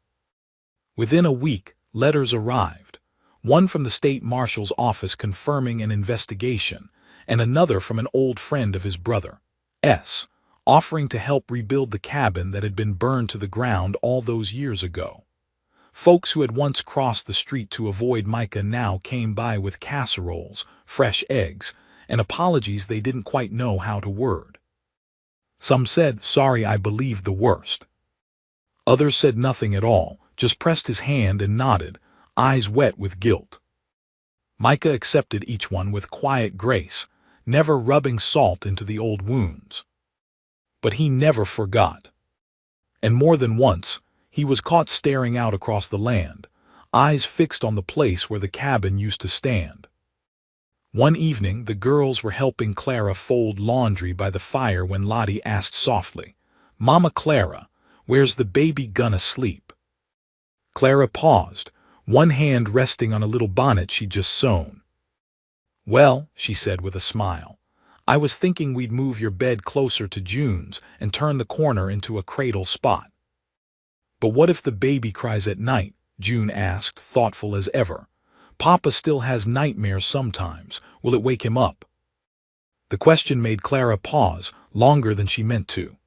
Within a week, letters arrived. One from the state marshal's office confirming an investigation, and another from an old friend of his brother, S., offering to help rebuild the cabin that had been burned to the ground all those years ago. Folks who had once crossed the street to avoid Micah now came by with casseroles, fresh eggs, and apologies they didn't quite know how to word. Some said, "Sorry, I believed the worst." Others said nothing at all, just pressed his hand and nodded, eyes wet with guilt. Micah accepted each one with quiet grace, never rubbing salt into the old wounds. But he never forgot. And more than once, he was caught staring out across the land, eyes fixed on the place where the cabin used to stand. One evening, the girls were helping Clara fold laundry by the fire when Lottie asked softly, "Mama Clara, where's the baby gonna sleep?" Clara paused, one hand resting on a little bonnet she'd just sewn. "Well," she said with a smile, "I was thinking we'd move your bed closer to June's and turn the corner into a cradle spot." "But what if the baby cries at night?" June asked, thoughtful as ever. "Papa still has nightmares sometimes. Will it wake him up?" The question made Clara pause, longer than she meant to.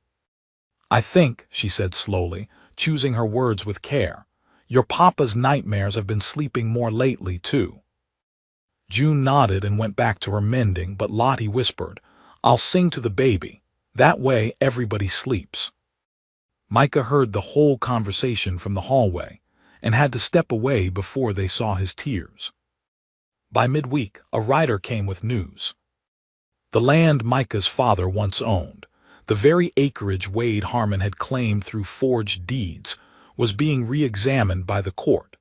"I think," she said slowly, choosing her words with care, "your papa's nightmares have been sleeping more lately, too." June nodded and went back to her mending, but Lottie whispered, "I'll sing to the baby. That way everybody sleeps." Micah heard the whole conversation from the hallway, and had to step away before they saw his tears. By midweek, a rider came with news. The land Micah's father once owned, the very acreage Wade Harmon had claimed through forged deeds, was being re-examined by the court.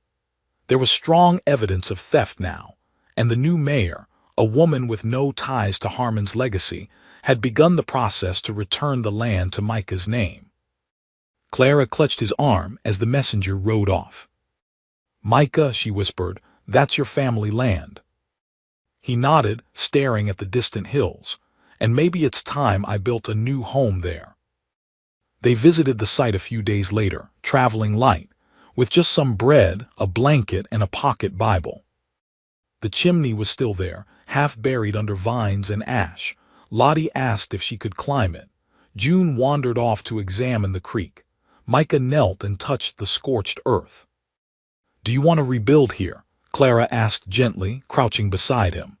There was strong evidence of theft now, and the new mayor, a woman with no ties to Harmon's legacy, had begun the process to return the land to Micah's name. Clara clutched his arm as the messenger rode off. "Micah," she whispered, "that's your family land." He nodded, staring at the distant hills. "And maybe it's time I built a new home there." They visited the site a few days later, traveling light, with just some bread, a blanket, and a pocket Bible. The chimney was still there, half buried under vines and ash. Lottie asked if she could climb it. June wandered off to examine the creek. Micah knelt and touched the scorched earth. "Do you want to rebuild here?" Clara asked gently, crouching beside him.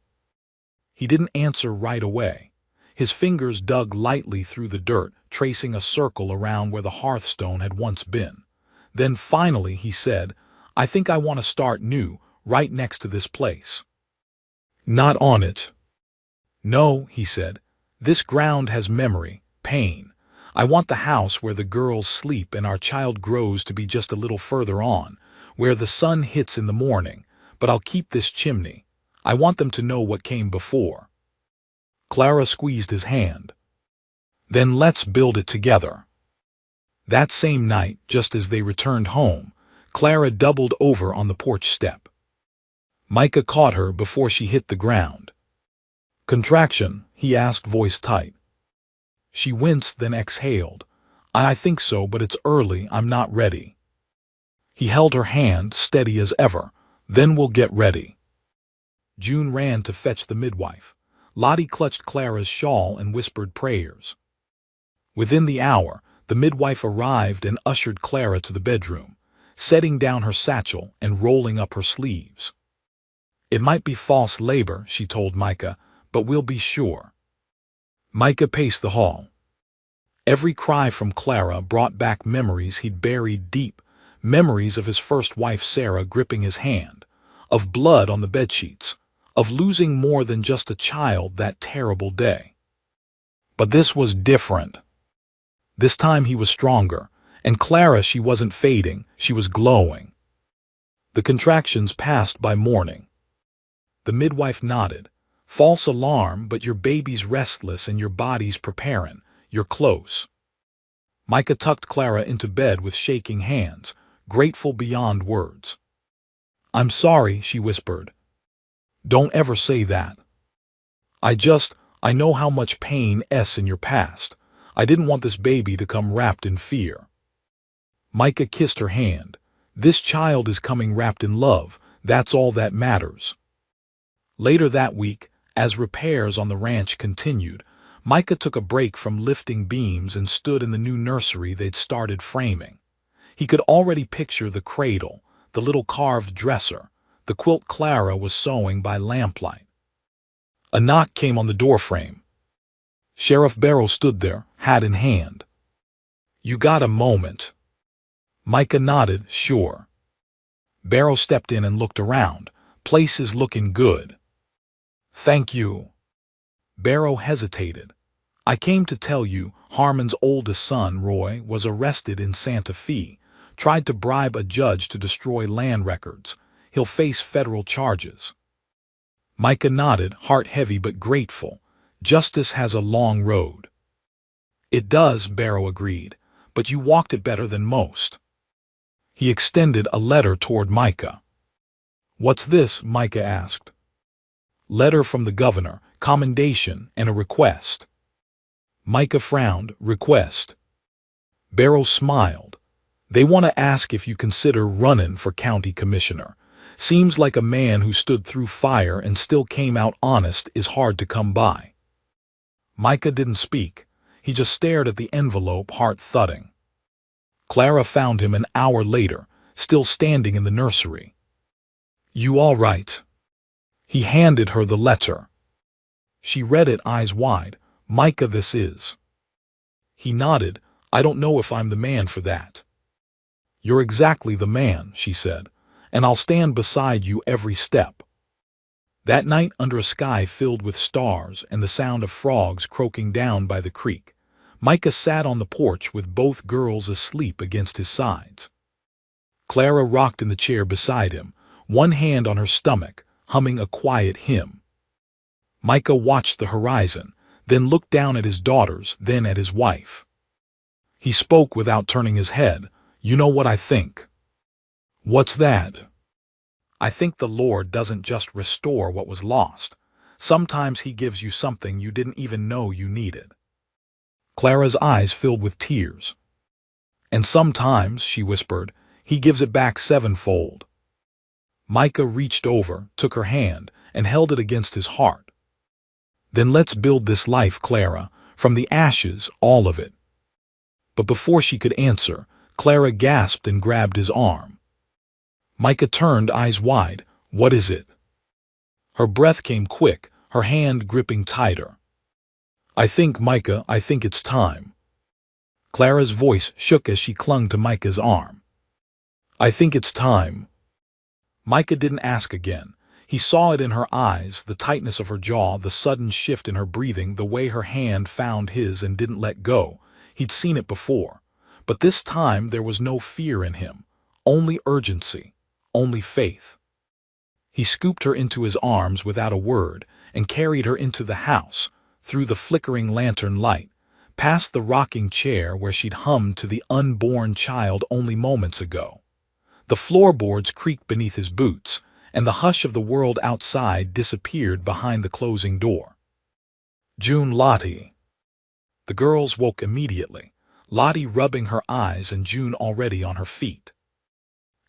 He didn't answer right away. His fingers dug lightly through the dirt, tracing a circle around where the hearthstone had once been. Then finally he said, "I think I want to start new, right next to this place." "Not on it." "No," he said. "This ground has memory, pain. I want the house where the girls sleep and our child grows to be just a little further on, where the sun hits in the morning, but I'll keep this chimney. I want them to know what came before." Clara squeezed his hand. "Then let's build it together." That same night, just as they returned home, Clara doubled over on the porch step. Micah caught her before she hit the ground. "Contraction?" he asked, voice tight. She winced, then exhaled. "I think so, but it's early, I'm not ready." He held her hand, steady as ever. "Then we'll get ready." June ran to fetch the midwife. Lottie clutched Clara's shawl and whispered prayers. Within the hour, the midwife arrived and ushered Clara to the bedroom, setting down her satchel and rolling up her sleeves. "It might be false labor," she told Micah, "but we'll be sure." Micah paced the hall. Every cry from Clara brought back memories he'd buried deep, memories of his first wife Sarah gripping his hand, of blood on the bedsheets, of losing more than just a child that terrible day. But this was different. This time he was stronger, and Clara, she wasn't fading, she was glowing. The contractions passed by morning. The midwife nodded. "False alarm, but your baby's restless and your body's preparing. You're close." Micah tucked Clara into bed with shaking hands, grateful beyond words. "I'm sorry," she whispered. "Don't ever say that. I know how much pain is in your past. I didn't want this baby to come wrapped in fear." Micah kissed her hand. "This child is coming wrapped in love. That's all that matters." Later that week, as repairs on the ranch continued, Micah took a break from lifting beams and stood in the new nursery they'd started framing. He could already picture the cradle, the little carved dresser, the quilt Clara was sewing by lamplight. A knock came on the doorframe. Sheriff Barrow stood there, hat in hand. "You got a moment?" Micah nodded, "Sure." Barrow stepped in and looked around. "Place is looking good." "Thank you." Barrow hesitated. "I came to tell you Harmon's oldest son, Roy, was arrested in Santa Fe, tried to bribe a judge to destroy land records. He'll face federal charges." Micah nodded, heart heavy but grateful. "Justice has a long road." "It does," Barrow agreed, "but you walked it better than most." He extended a letter toward Micah. "What's this?" Micah asked. "Letter from the governor, commendation, and a request." Micah frowned. "Request?" Barrow smiled. "They want to ask if you consider running for county commissioner. Seems like a man who stood through fire and still came out honest is hard to come by." Micah didn't speak. He just stared at the envelope, heart thudding. Clara found him an hour later, still standing in the nursery. "You all right?" He handed her the letter. She read it, eyes wide. "Micah, this is." He nodded. "I don't know if I'm the man for that." "You're exactly the man," she said, "and I'll stand beside you every step." That night, under a sky filled with stars and the sound of frogs croaking down by the creek, Micah sat on the porch with both girls asleep against his sides. Clara rocked in the chair beside him, one hand on her stomach, humming a quiet hymn. Micah watched the horizon, then looked down at his daughters, then at his wife. He spoke without turning his head. "You know what I think." "What's that?" "I think the Lord doesn't just restore what was lost. Sometimes he gives you something you didn't even know you needed." Clara's eyes filled with tears. "And sometimes," she whispered, "he gives it back sevenfold." Micah reached over, took her hand, and held it against his heart. "Then let's build this life, Clara, from the ashes, all of it." But before she could answer, Clara gasped and grabbed his arm. Micah turned, eyes wide. What is it? Her breath came quick, her hand gripping tighter. I think, Micah, I think it's time. Clara's voice shook as she clung to Micah's arm. I think it's time. Micah didn't ask again. He saw it in her eyes, the tightness of her jaw, the sudden shift in her breathing, the way her hand found his and didn't let go. He'd seen it before. But this time there was no fear in him. Only urgency. Only faith. He scooped her into his arms without a word and carried her into the house, through the flickering lantern light, past the rocking chair where she'd hummed to the unborn child only moments ago. The floorboards creaked beneath his boots, and the hush of the world outside disappeared behind the closing door. June, Lottie. The girls woke immediately, Lottie rubbing her eyes and June already on her feet.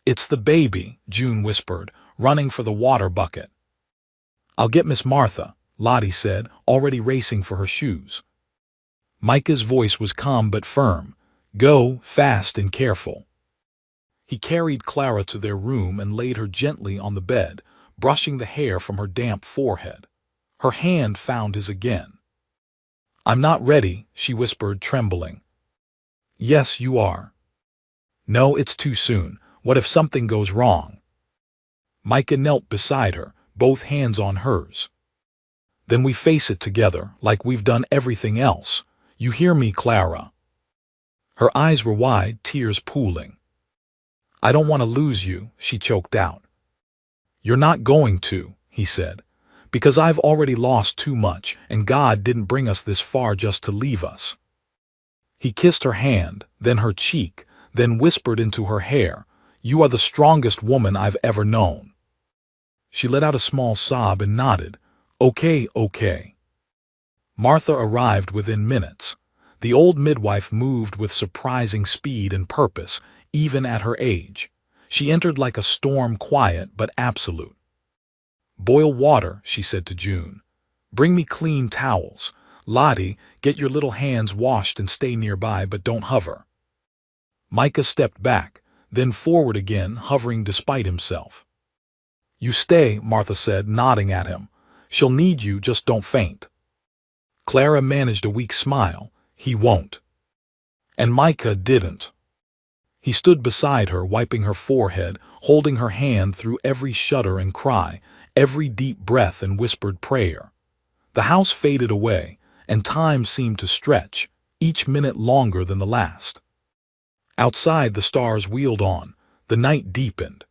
It's the baby, June whispered, running for the water bucket. I'll get Miss Martha, Lottie said, already racing for her shoes. Micah's voice was calm but firm. Go, fast and careful. He carried Clara to their room and laid her gently on the bed, brushing the hair from her damp forehead. Her hand found his again. I'm not ready, she whispered, trembling. Yes, you are. No, it's too soon. What if something goes wrong? Micah knelt beside her, both hands on hers. Then we face it together, like we've done everything else. You hear me, Clara? Her eyes were wide, tears pooling. I don't want to lose you, she choked out. You're not going to, he said, because I've already lost too much, and God didn't bring us this far just to leave us. He kissed her hand, then her cheek, then whispered into her hair, You are the strongest woman I've ever known. She let out a small sob and nodded. Okay, okay. Martha arrived within minutes. The old midwife moved with surprising speed and purpose, even at her age. She entered like a storm, quiet but absolute. Boil water, she said to June. Bring me clean towels. Lottie, get your little hands washed and stay nearby, but don't hover. Micah stepped back, then forward again, hovering despite himself. You stay, Martha said, nodding at him. She'll need you, just don't faint. Clara managed a weak smile. He won't. And Micah didn't. He stood beside her, wiping her forehead, holding her hand through every shudder and cry, every deep breath and whispered prayer. The house faded away, and time seemed to stretch, each minute longer than the last. Outside the stars wheeled on, the night deepened.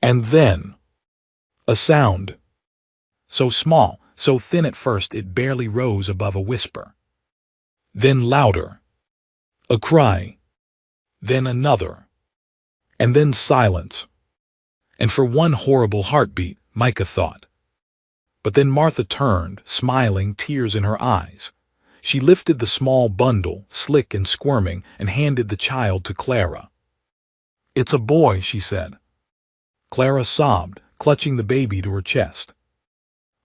And then, a sound. So small, so thin at first it barely rose above a whisper. Then louder. A cry. Then another. And then silence. And for one horrible heartbeat, Micah thought. But then Martha turned, smiling, tears in her eyes. She lifted the small bundle, slick and squirming, and handed the child to Clara. It's a boy, she said. Clara sobbed, clutching the baby to her chest.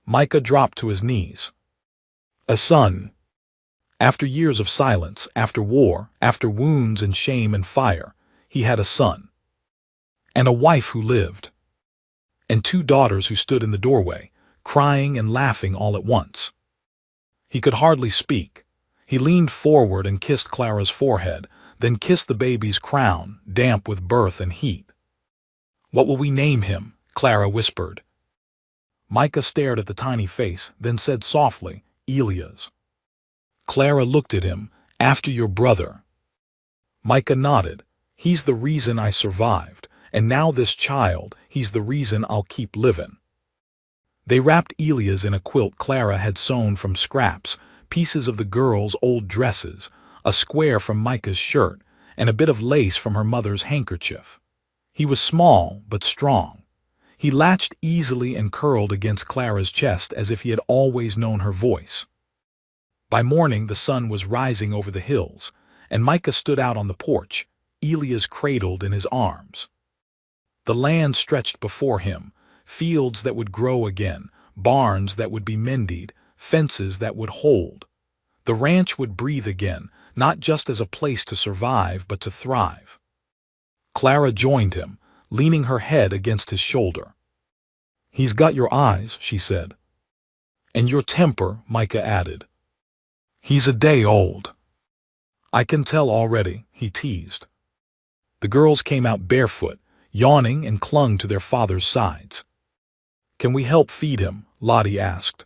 Micah dropped to his knees. A son. After years of silence, after war, after wounds and shame and fire, he had a son. And a wife who lived. And 2 daughters who stood in the doorway, crying and laughing all at once. He could hardly speak. He leaned forward and kissed Clara's forehead, then kissed the baby's crown, damp with birth and heat. What will we name him? Clara whispered. Micah stared at the tiny face, then said softly, Elias. Clara looked at him, after your brother. Micah nodded. He's the reason I survived, and now this child, he's the reason I'll keep living. They wrapped Elias in a quilt Clara had sewn from scraps, pieces of the girls' old dresses, a square from Micah's shirt, and a bit of lace from her mother's handkerchief. He was small, but strong. He latched easily and curled against Clara's chest as if he had always known her voice. By morning the sun was rising over the hills, and Micah stood out on the porch, Elias cradled in his arms. The land stretched before him, fields that would grow again, barns that would be mended, fences that would hold. The ranch would breathe again, not just as a place to survive but to thrive. Clara joined him, leaning her head against his shoulder. "He's got your eyes," she said. "And your temper," Micah added. "He's a day old." "I can tell already," he teased. The girls came out barefoot, yawning, and clung to their father's sides. "Can we help feed him?" Lottie asked.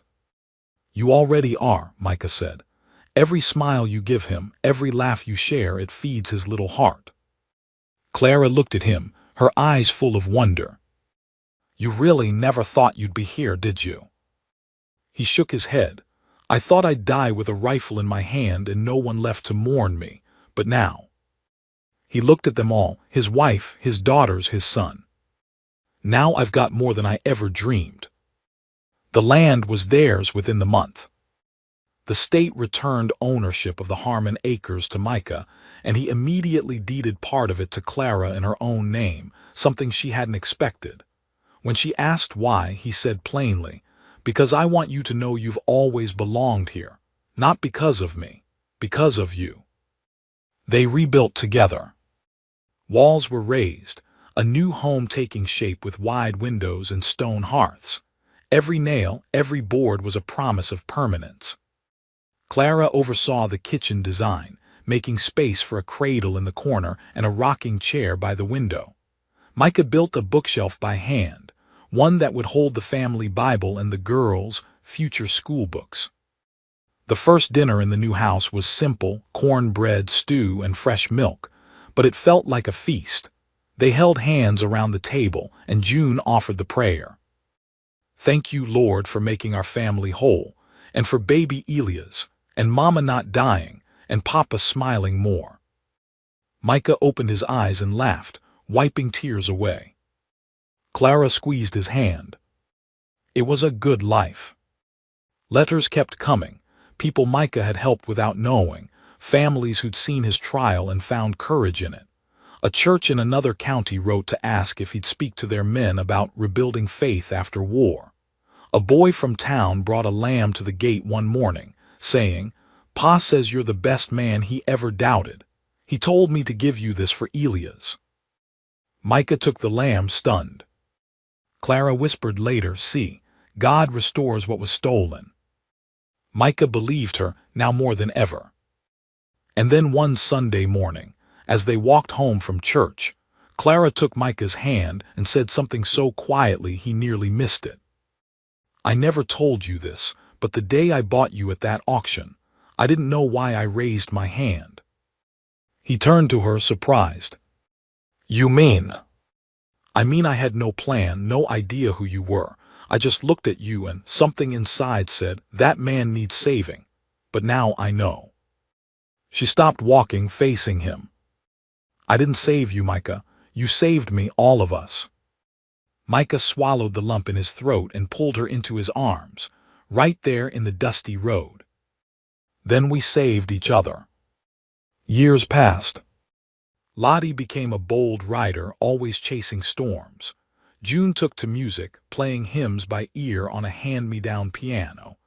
"You already are," Micah said. "Every smile you give him, every laugh you share, it feeds his little heart." Clara looked at him, her eyes full of wonder. "You really never thought you'd be here, did you?" He shook his head. "I thought I'd die with a rifle in my hand and no one left to mourn me, but now—" He looked at them all, his wife, his daughters, his son. "Now I've got more than I ever dreamed." The land was theirs within the month. The state returned ownership of the Harmon acres to Micah, and he immediately deeded part of it to Clara in her own name, something she hadn't expected. When she asked why, he said plainly, "Because I want you to know you've always belonged here. Not because of me, because of you." They rebuilt together. Walls were raised, a new home taking shape with wide windows and stone hearths. Every nail, every board was a promise of permanence. Clara oversaw the kitchen design, making space for a cradle in the corner and a rocking chair by the window. Micah built a bookshelf by hand, one that would hold the family Bible and the girls' future school books. The first dinner in the new house was simple: cornbread, stew, and fresh milk, but it felt like a feast. They held hands around the table, and June offered the prayer. "Thank you, Lord, for making our family whole, and for baby Elias, and Mama not dying, and Papa smiling more." Micah opened his eyes and laughed, wiping tears away. Clara squeezed his hand. It was a good life. Letters kept coming, people Micah had helped without knowing, families who'd seen his trial and found courage in it. A church in another county wrote to ask if he'd speak to their men about rebuilding faith after war. A boy from town brought a lamb to the gate one morning, saying, "Pa says you're the best man he ever doubted. He told me to give you this for Elias." Micah took the lamb, stunned. Clara whispered later, "See, God restores what was stolen." Micah believed her, now more than ever. And then one Sunday morning, as they walked home from church, Clara took Micah's hand and said something so quietly he nearly missed it. "I never told you this, but the day I bought you at that auction, I didn't know why I raised my hand." He turned to her, surprised. "You mean?" "I mean I had no plan, no idea who you were. I just looked at you and something inside said, that man needs saving. But now I know." She stopped walking, facing him. "I didn't save you, Micah. You saved me, all of us." Micah swallowed the lump in his throat and pulled her into his arms, right there in the dusty road. "Then we saved each other." Years passed. Lottie became a bold rider, always chasing storms. June took to music, playing hymns by ear on a hand-me-down piano.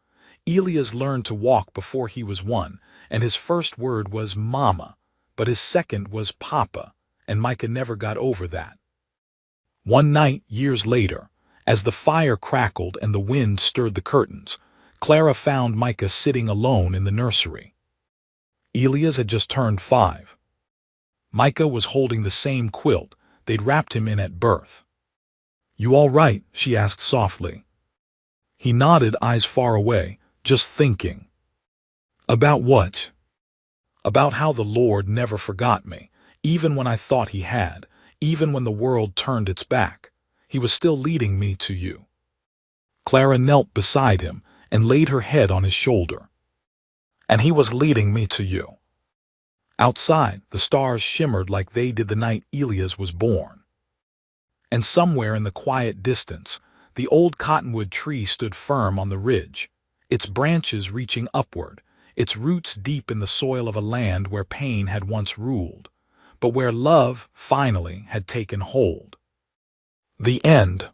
Elias learned to walk before he was 1, and his first word was "Mama," but his second was "Papa," and Micah never got over that. One night, years later, as the fire crackled and the wind stirred the curtains, Clara found Micah sitting alone in the nursery. Elias had just turned 5. Micah was holding the same quilt they'd wrapped him in at birth. "You all right?" she asked softly. He nodded, eyes far away, "Just thinking." "About what?" "About how the Lord never forgot me, even when I thought he had, even when the world turned its back. He was still leading me to you." Clara knelt beside him and laid her head on his shoulder. "And he was leading me to you." Outside, the stars shimmered like they did the night Elias was born. And somewhere in the quiet distance, the old cottonwood tree stood firm on the ridge, its branches reaching upward, its roots deep in the soil of a land where pain had once ruled, but where love, finally, had taken hold. The end.